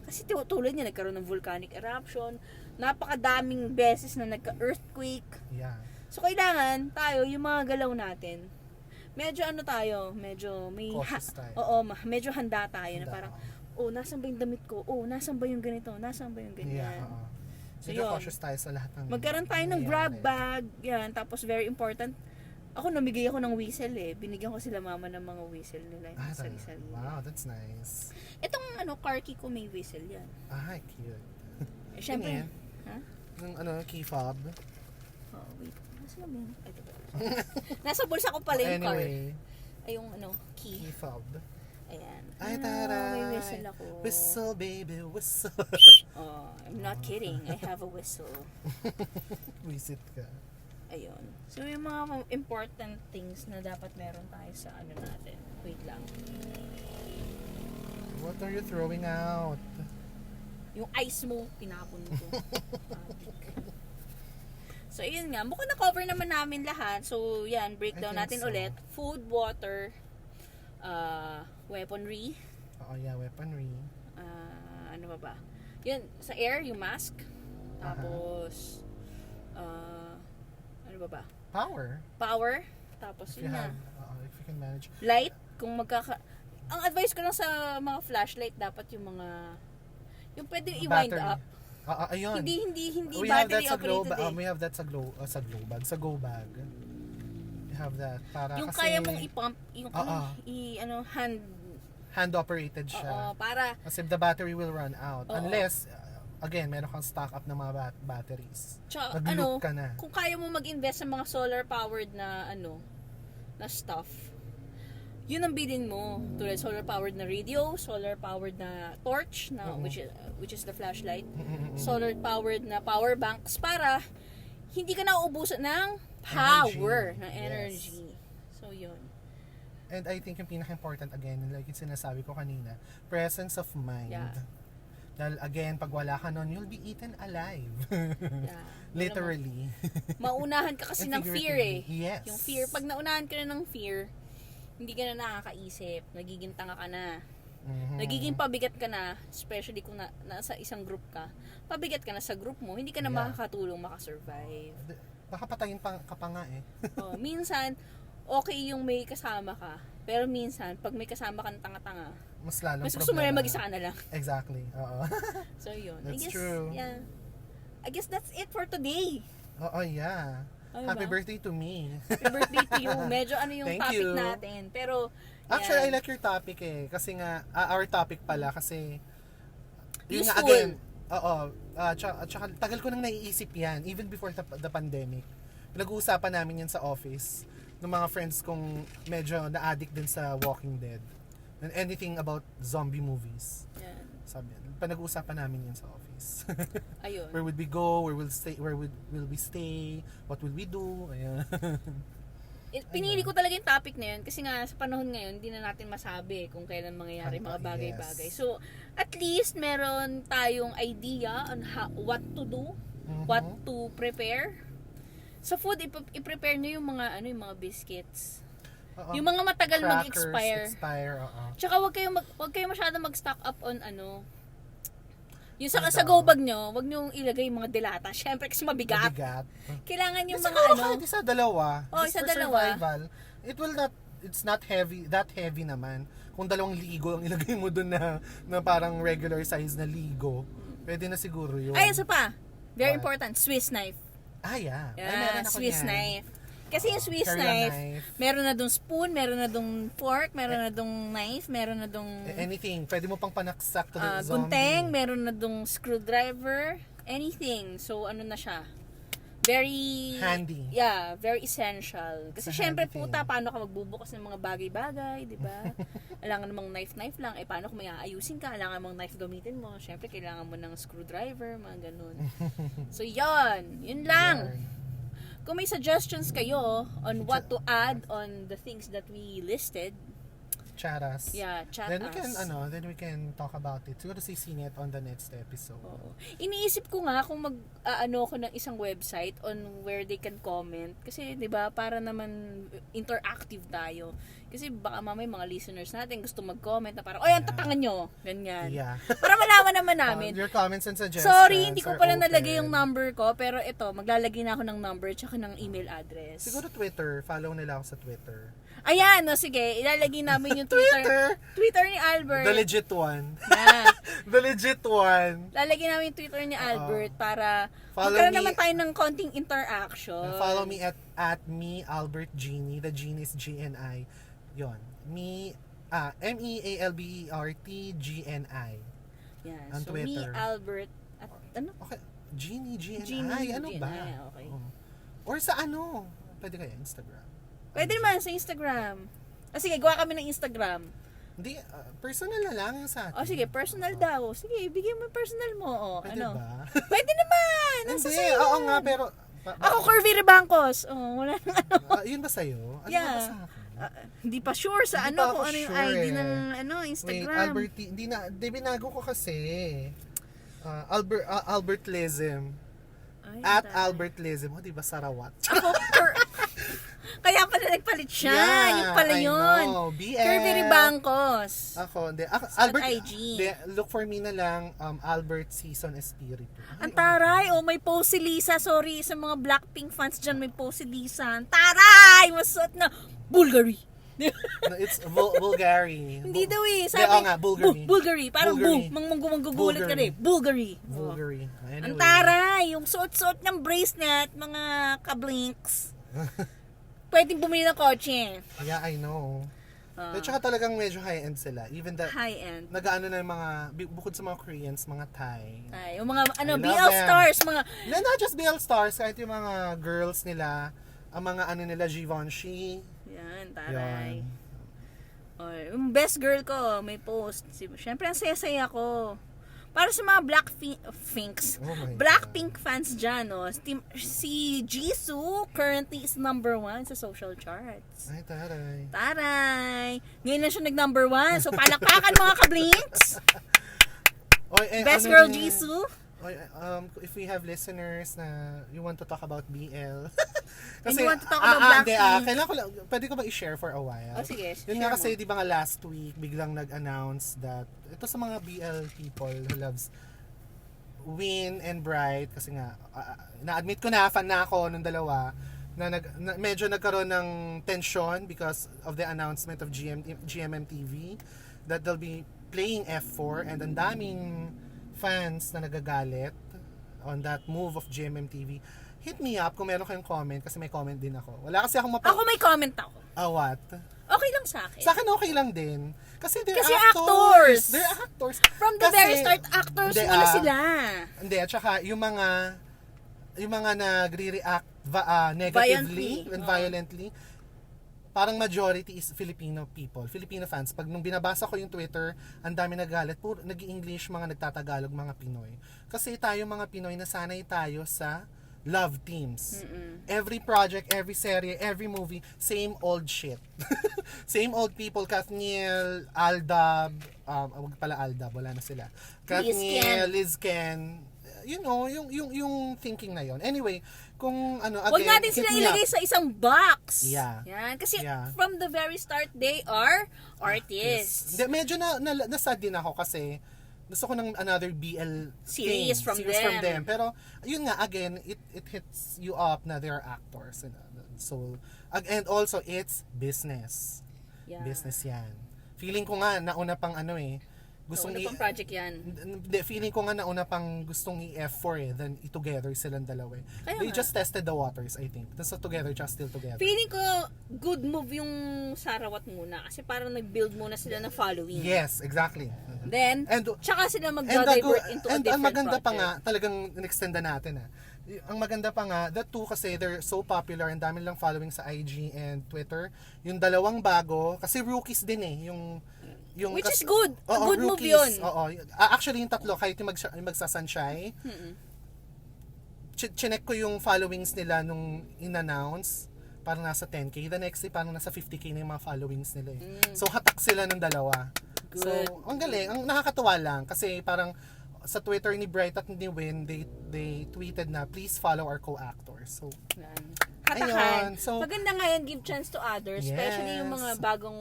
kasi tulad niya, nagkaroon ng volcanic eruption, napakadaming beses na nagka-earthquake. Yeah. So, kailangan tayo, yung mga galaw natin, medyo medyo may... Cautious tayo. Oo, medyo handa tayo na Handa, parang, nasan ba yung damit ko? Nasan ba yung ganito? Nasan ba yung ganyan? Yeah, oo. So, Medyo yun. cautious tayo sa lahat ng Magkaroon tayo ng nangyayari. grab bag, yan, tapos very important, ako namigay ako ng whistle binigyan ko sila mama ng mga whistle nila, yung sari-sari. Wow, that's nice. Itong car key ko may whistle yan. Cute. Syempre, Yan. ha? Yung key fob. Wait, nasa ba yun? Ito ba? Nasa bulsa ko pala yung card. Anyway, Ay, yung key. key fob. Ayan. Ay, May taray. whistle ako. Whistle, baby, whistle. I'm not kidding. I have a whistle. Visit ka. Ayun. So, yung mga important things na dapat meron tayo sa natin. Wait lang. What are you throwing out? Yung ice mo, tinapon ko. So, yun nga. Mukhang na-cover naman namin lahat. So, yan. Breakdown I think natin so. ulit. Food, water, weaponry. Oo, yeah, weaponry. Ano ba? Yun, sa air, yung mask. Tapos, ano ba? Power. Tapos, If you yun na. have, if you can manage. Light, kung ang advice ko lang sa mga flashlight, dapat yung pwede i-wind Battery. up. Ayun. Hindi We have that battery sa glow operated eh. we have that sa go bag. We have that para Yung kasi kaya mong i-pump, yung hand operated siya. para Kasi the battery will run out Oo. unless again meron kang stock up ng mga batteries. tsaka, Nag-loop ka na. kung kaya mo mag-invest sa mga solar powered na na stuff. Yun ang bilhin mo. Tulad solar powered na radio, solar powered na torch na which is the flashlight. Solar powered na power banks para hindi ka nauubusan ng power, ng energy. So yun. And I think yung pinaka-important again, like yung sinasabi ko kanina, presence of mind. Yeah. Dahil again, pag wala ka nun, you'll be eaten alive. Yeah. Literally. Maunahan ka kasi ng fear eh. Yes. Yung fear, pag naunahan ka na ng fear, hindi ka na nakakaisip, nagiging tanga ka na. Nagiging pabigat ka na, especially kung nasa isang group ka. Pabigat ka na sa group mo, hindi ka na makakatulong makasurvive. Baka patayin ka pa nga eh. Minsan, okay yung may kasama ka. Pero minsan, pag may kasama ka ng tanga-tanga, Mas lalong mas gusto mo na mag-isa ka na lang. Exactly. Oo. So yun. That's true. Yeah. I guess that's it for today. Oo, yeah. Ano Happy ba? birthday to me. Happy birthday to you. Medyo yung Thank topic you. natin. Pero, Actually, I yan. like your topic eh. Kasi nga, our topic pala kasi yun nga Useful. again, tsaka tagal ko nang naiisip yan, even before the pandemic. Pinag-uusapan namin yan sa office ng mga friends kong medyo na-addict din sa Walking Dead. And anything about zombie movies. Yan. Sabi, pinag-uusapan namin yan sa office. Ayun. Where would we go? Where will we stay? What will we do? Ayan. Pinili ko talaga yung topic na yun kasi nga sa panahon ngayon hindi na natin masabi kung kailan mangyayari mga bagay-bagay. Yes. So, at least meron tayong idea on what to do, what to prepare. Sa food, i-prepare nyo yung mga biscuits. Oo. Yung mga matagal Crackers, mag-expire. oo. Tsaka wag kayo masyado mag-stock up on yung sa Ano? go bag nyo, wag nyo ilagay yung mga delata. Syempre kasi mabigat. Kailangan yung mga Kahit isa dalawa. Oh, Just isa for dalawa. survival, it's not heavy, that heavy naman. Kung 2 ligo ang ilagay mo dun na parang regular size na ligo, pwede na siguro yun. Ay, isa pa. Very What? important, Swiss knife. Yeah. Ay, Yeah, meron ako Swiss niyan. knife. Kasi yung Swiss Carry a knife, knife. meron na dong spoon, meron na dong fork, meron na dong knife, meron na dong Anything. Pwede mo pang panaksak to the zombie. gunteng, meron na dong screwdriver, anything. So, ano na siya? Very Handy. Yeah, very essential. Kasi It's a syempre handy puta, thing. paano ka magbubukas ng mga bagay-bagay, di ba? Kailangan namang knife lang. Paano kung may aayusin ka, kailangan mong knife gamitin mo. Syempre, kailangan mo ng screwdriver, mga ganun. So, yun lang. Yarn. Kung may suggestions kayo on what to add on the things that we listed, Charas. chat Then us. we can talk about it. Siguro sisingin it on the next episode. Oo. Iniisip ko nga kung ko ng isang website on where they can comment. Kasi, di ba, para naman interactive tayo. Kasi baka mamay mga listeners natin gusto mag-comment na parang, ang tatangan nyo. Ganyan. Yeah. Para malaman naman namin. Your comments and suggestions. Sorry, hindi ko are pala open. nalagay yung number ko. Pero ito, maglalagay na ako ng number tsaka ng email address. Siguro Twitter. Follow nila ako sa Twitter. Ayan, sige. Ilalagay namin yung Twitter ni Albert. The legit one. Yeah. The legit one. Lalagyan namin yung Twitter ni Albert para Follow magkaroon me. naman tayo ng konting interaction. And follow me at me Albert Genie. The Genie is GNI. Yon. Me MEALBERT GNI. Yan. On So, Twitter. me, Albert, at ano? Okay. Genie GNI. Genie, ano ba? GNI, okay. Or sa ano? Pwede kaya Instagram. Pwede naman sa Instagram. Sige, gawa kami ng Instagram. Hindi, personal na lang yung sa atin. Sige, personal daw. Sige, bigyan mo yung personal mo. Pwede ano? ba? Pwede naman! Nasa Hindi, sa'yo oo yan. nga, pero... Ako, Curvy Rebangcos. Wala nang ano. Yun ba sa'yo? Ano Yeah. ba sa akin? Hindi pa sure sa Hindi ano pa kung ako ano yung sure ID eh. ng Wait, Instagram. Albert, hindi binago ko kasi. Albertlism. Ay, At taray. Albertlism. O, diba, Sarawat? Ako, kaya pala nagpalit siya. Yung pala I yun. know. BL. Kirby Ribangcos. Ako, hindi. Ako, Sa Albert, IG. hindi, look for me na lang, Albert Season Espiritu. Ang taray. Oh, may post si Lisa. Sorry, sa mga Blackpink fans dyan, may post si Lisa. Ang taray! Masuot na Bulgari. No, it's Bulgari. Hindi daw eh. Hindi, oo nga, Bulgari. Bulgari. Parang Bulgari. manggugulat ka rin. Bulgari. Oh. Bulgari. Anyway. Ang taray. Yung suot-suot ng bracelet, mga kablinks. Pwedeng bumili ng kotse. Yeah, I know. Ah. At saka talagang medyo high-end sila. Even that, High-end. nag-ano na yung mga, bukod sa mga Koreans, mga Thai. Ay, yung mga I love BL them. stars, mga Not just BL stars, kahit yung mga girls nila, ang mga ano nila, Givenchy. yan, taray. Yan. Oh, yung best girl ko, may post. Siyempre, ang saya-saya ko. Para sa mga Blackpink Oh my Blackpink fans dyan, no? Si Jisoo currently is number 1 sa social charts. Ay, taray. Taray! Ngayon na siya nag-number 1. So, palakpakan mga kablinks! Oy, Best ano girl din- Jisoo. Oy, if we have listeners na you want to talk about BL. And you want to talk about Blackpink. Kailangan ko lang, pwede ko ba i-share for a while? Oh, sige. Yun share nga mo. kasi, di ba nga last week, biglang nag-announce that, ito sa mga BL people who loves Win and Bright, kasi nga, na-admit ko na, fan na ako nung dalawa, na medyo nagkaroon ng tension because of the announcement of GMMTV that they'll be playing F4 and ang daming fans na nagagalit on that move of GMMTV. Hit me up kung meron kayong comment kasi may comment din ako. Wala kasi akong Ako may comment ako. what? Okay lang sa akin. Sa akin okay lang din. Kasi they're Kasi actors. actors. They're actors. From the Kasi- very start, actors Hindi, muna sila. Hindi, at saka yung mga nagre-react negatively Violently. and violently, parang majority is Filipino people, Filipino fans. Pag nung binabasa ko yung Twitter, ang dami nagalit, puro nag-English, mga nagtatagalog, mga Pinoy. Kasi tayo mga Pinoy, nasanay tayo sa love teams. Every project, every serie, every movie, same old shit. Same old people, Kathniel, Aldab, wag pala Aldab, wala na sila. Kathniel, Lizken, you know, yung thinking na yon. Anyway, kung ano, again, Huwag natin sila hit me ilagay up. sa isang box. Yeah. Yan. Kasi Yeah. from the very start, they are artists. Hindi, medyo na-sad din ako kasi gusto ko ng another BL Series thing, from them. Pero, yun nga, again, it hits you up na they're actors. So, and also, it's business. Yeah. Business yan. Feeling ko nga, nauna pang ano eh, gustong Ano pang project yan? Hindi, feeling ko nga nauna pang gustong i-F4 eh, then i-together silang dalawa eh. Kaya They nga. just tested the waters, I think. Tapos together, just still together. Feeling ko, good move yung Sarawat muna. Kasi parang nag-build muna sila ng following. Yes, exactly. Then, And- tsaka sila And mag-divert into a ang different maganda project. pa nga, talagang in-extenda natin ang maganda pa nga, that two kasi they're so popular, ang dami lang following sa IG and Twitter. Yung dalawang bago, kasi rookies din eh, yung Which is good. A Oo, good move rookies. yun. Oo. Actually, yung tatlo, kahit yung magsasunshine, chinek ko yung followings nila nung in-announce, parang nasa 10k. The next day, parang nasa 50k na yung mga followings nila eh. So, hatak sila ng dalawa. Good. So, ang galing. Ang nakakatuwa lang. Kasi parang sa Twitter ni Bright at ni Win, they tweeted na, please follow our co-actors. So, Yan. Ayun. Hatakan. So, Maganda nga yan, give chance to others. Especially yung Yes. mga bagong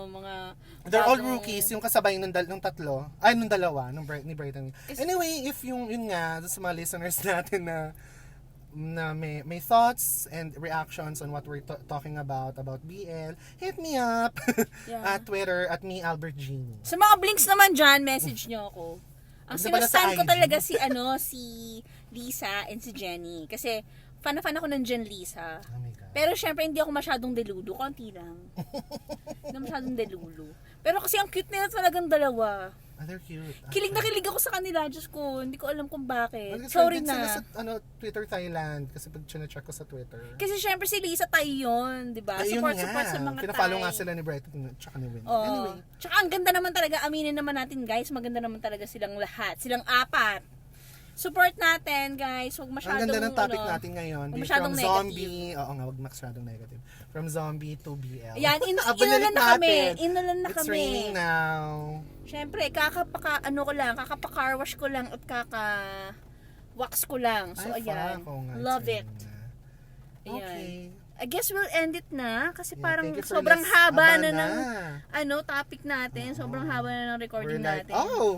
mga they're all bagong- rookies, yung kasabay nung tatlo, ay nung dalawa, ni Bright and Anyway, if yun nga, sa mga listeners natin na may thoughts and reactions on what we're talking about BL, hit me up Yeah. at Twitter at me Albert Genie. Sa mga blinks naman dyan, message nyo ako. Ang Hindi pala sa sinastan ko IG. talaga si Lisa and si Jenny. Kasi fan na fan ako ng Jen Lisa. Oh my God. Pero syempre hindi ako masyadong delulu. Konti lang. Hindi ako masyadong delulu. Pero kasi ang cute nila talagang dalawa. They're cute. Kilig na kilig ako sa kanila. Diyos ko, hindi ko alam kung bakit. Kasi Sorry din sila na. sa Twitter Thailand kasi pag check ko sa Twitter. Kasi syempre si Lisa tayo yun. Diba? Ayun Support nga. sa mga Pinafollow Thai. nga sila ni Bright at ni Win. Oo. Tsaka ang ganda naman talaga, aminin naman natin guys, maganda naman talaga silang lahat. Silang apat. support natin, guys. Huwag Ang masyadong, ganda ng topic natin ngayon. huwag masyadong From negative. zombie, oo nga, wag masyadong negative. From zombie to BL. Ayan, Balik inulan na kami. natin. Inulan na It's kami. raining now. Siyempre, kakapa-carwash ko lang at kaka-wax ko lang. So, Ay, ayan. fuck. Oo nga, Love it's it. raining na. Ayan. Okay. I guess we'll end it na kasi Yeah, parang thank you for sobrang haba na Aba ng topic natin. Sobrang haba na ng recording We're like, natin. oh!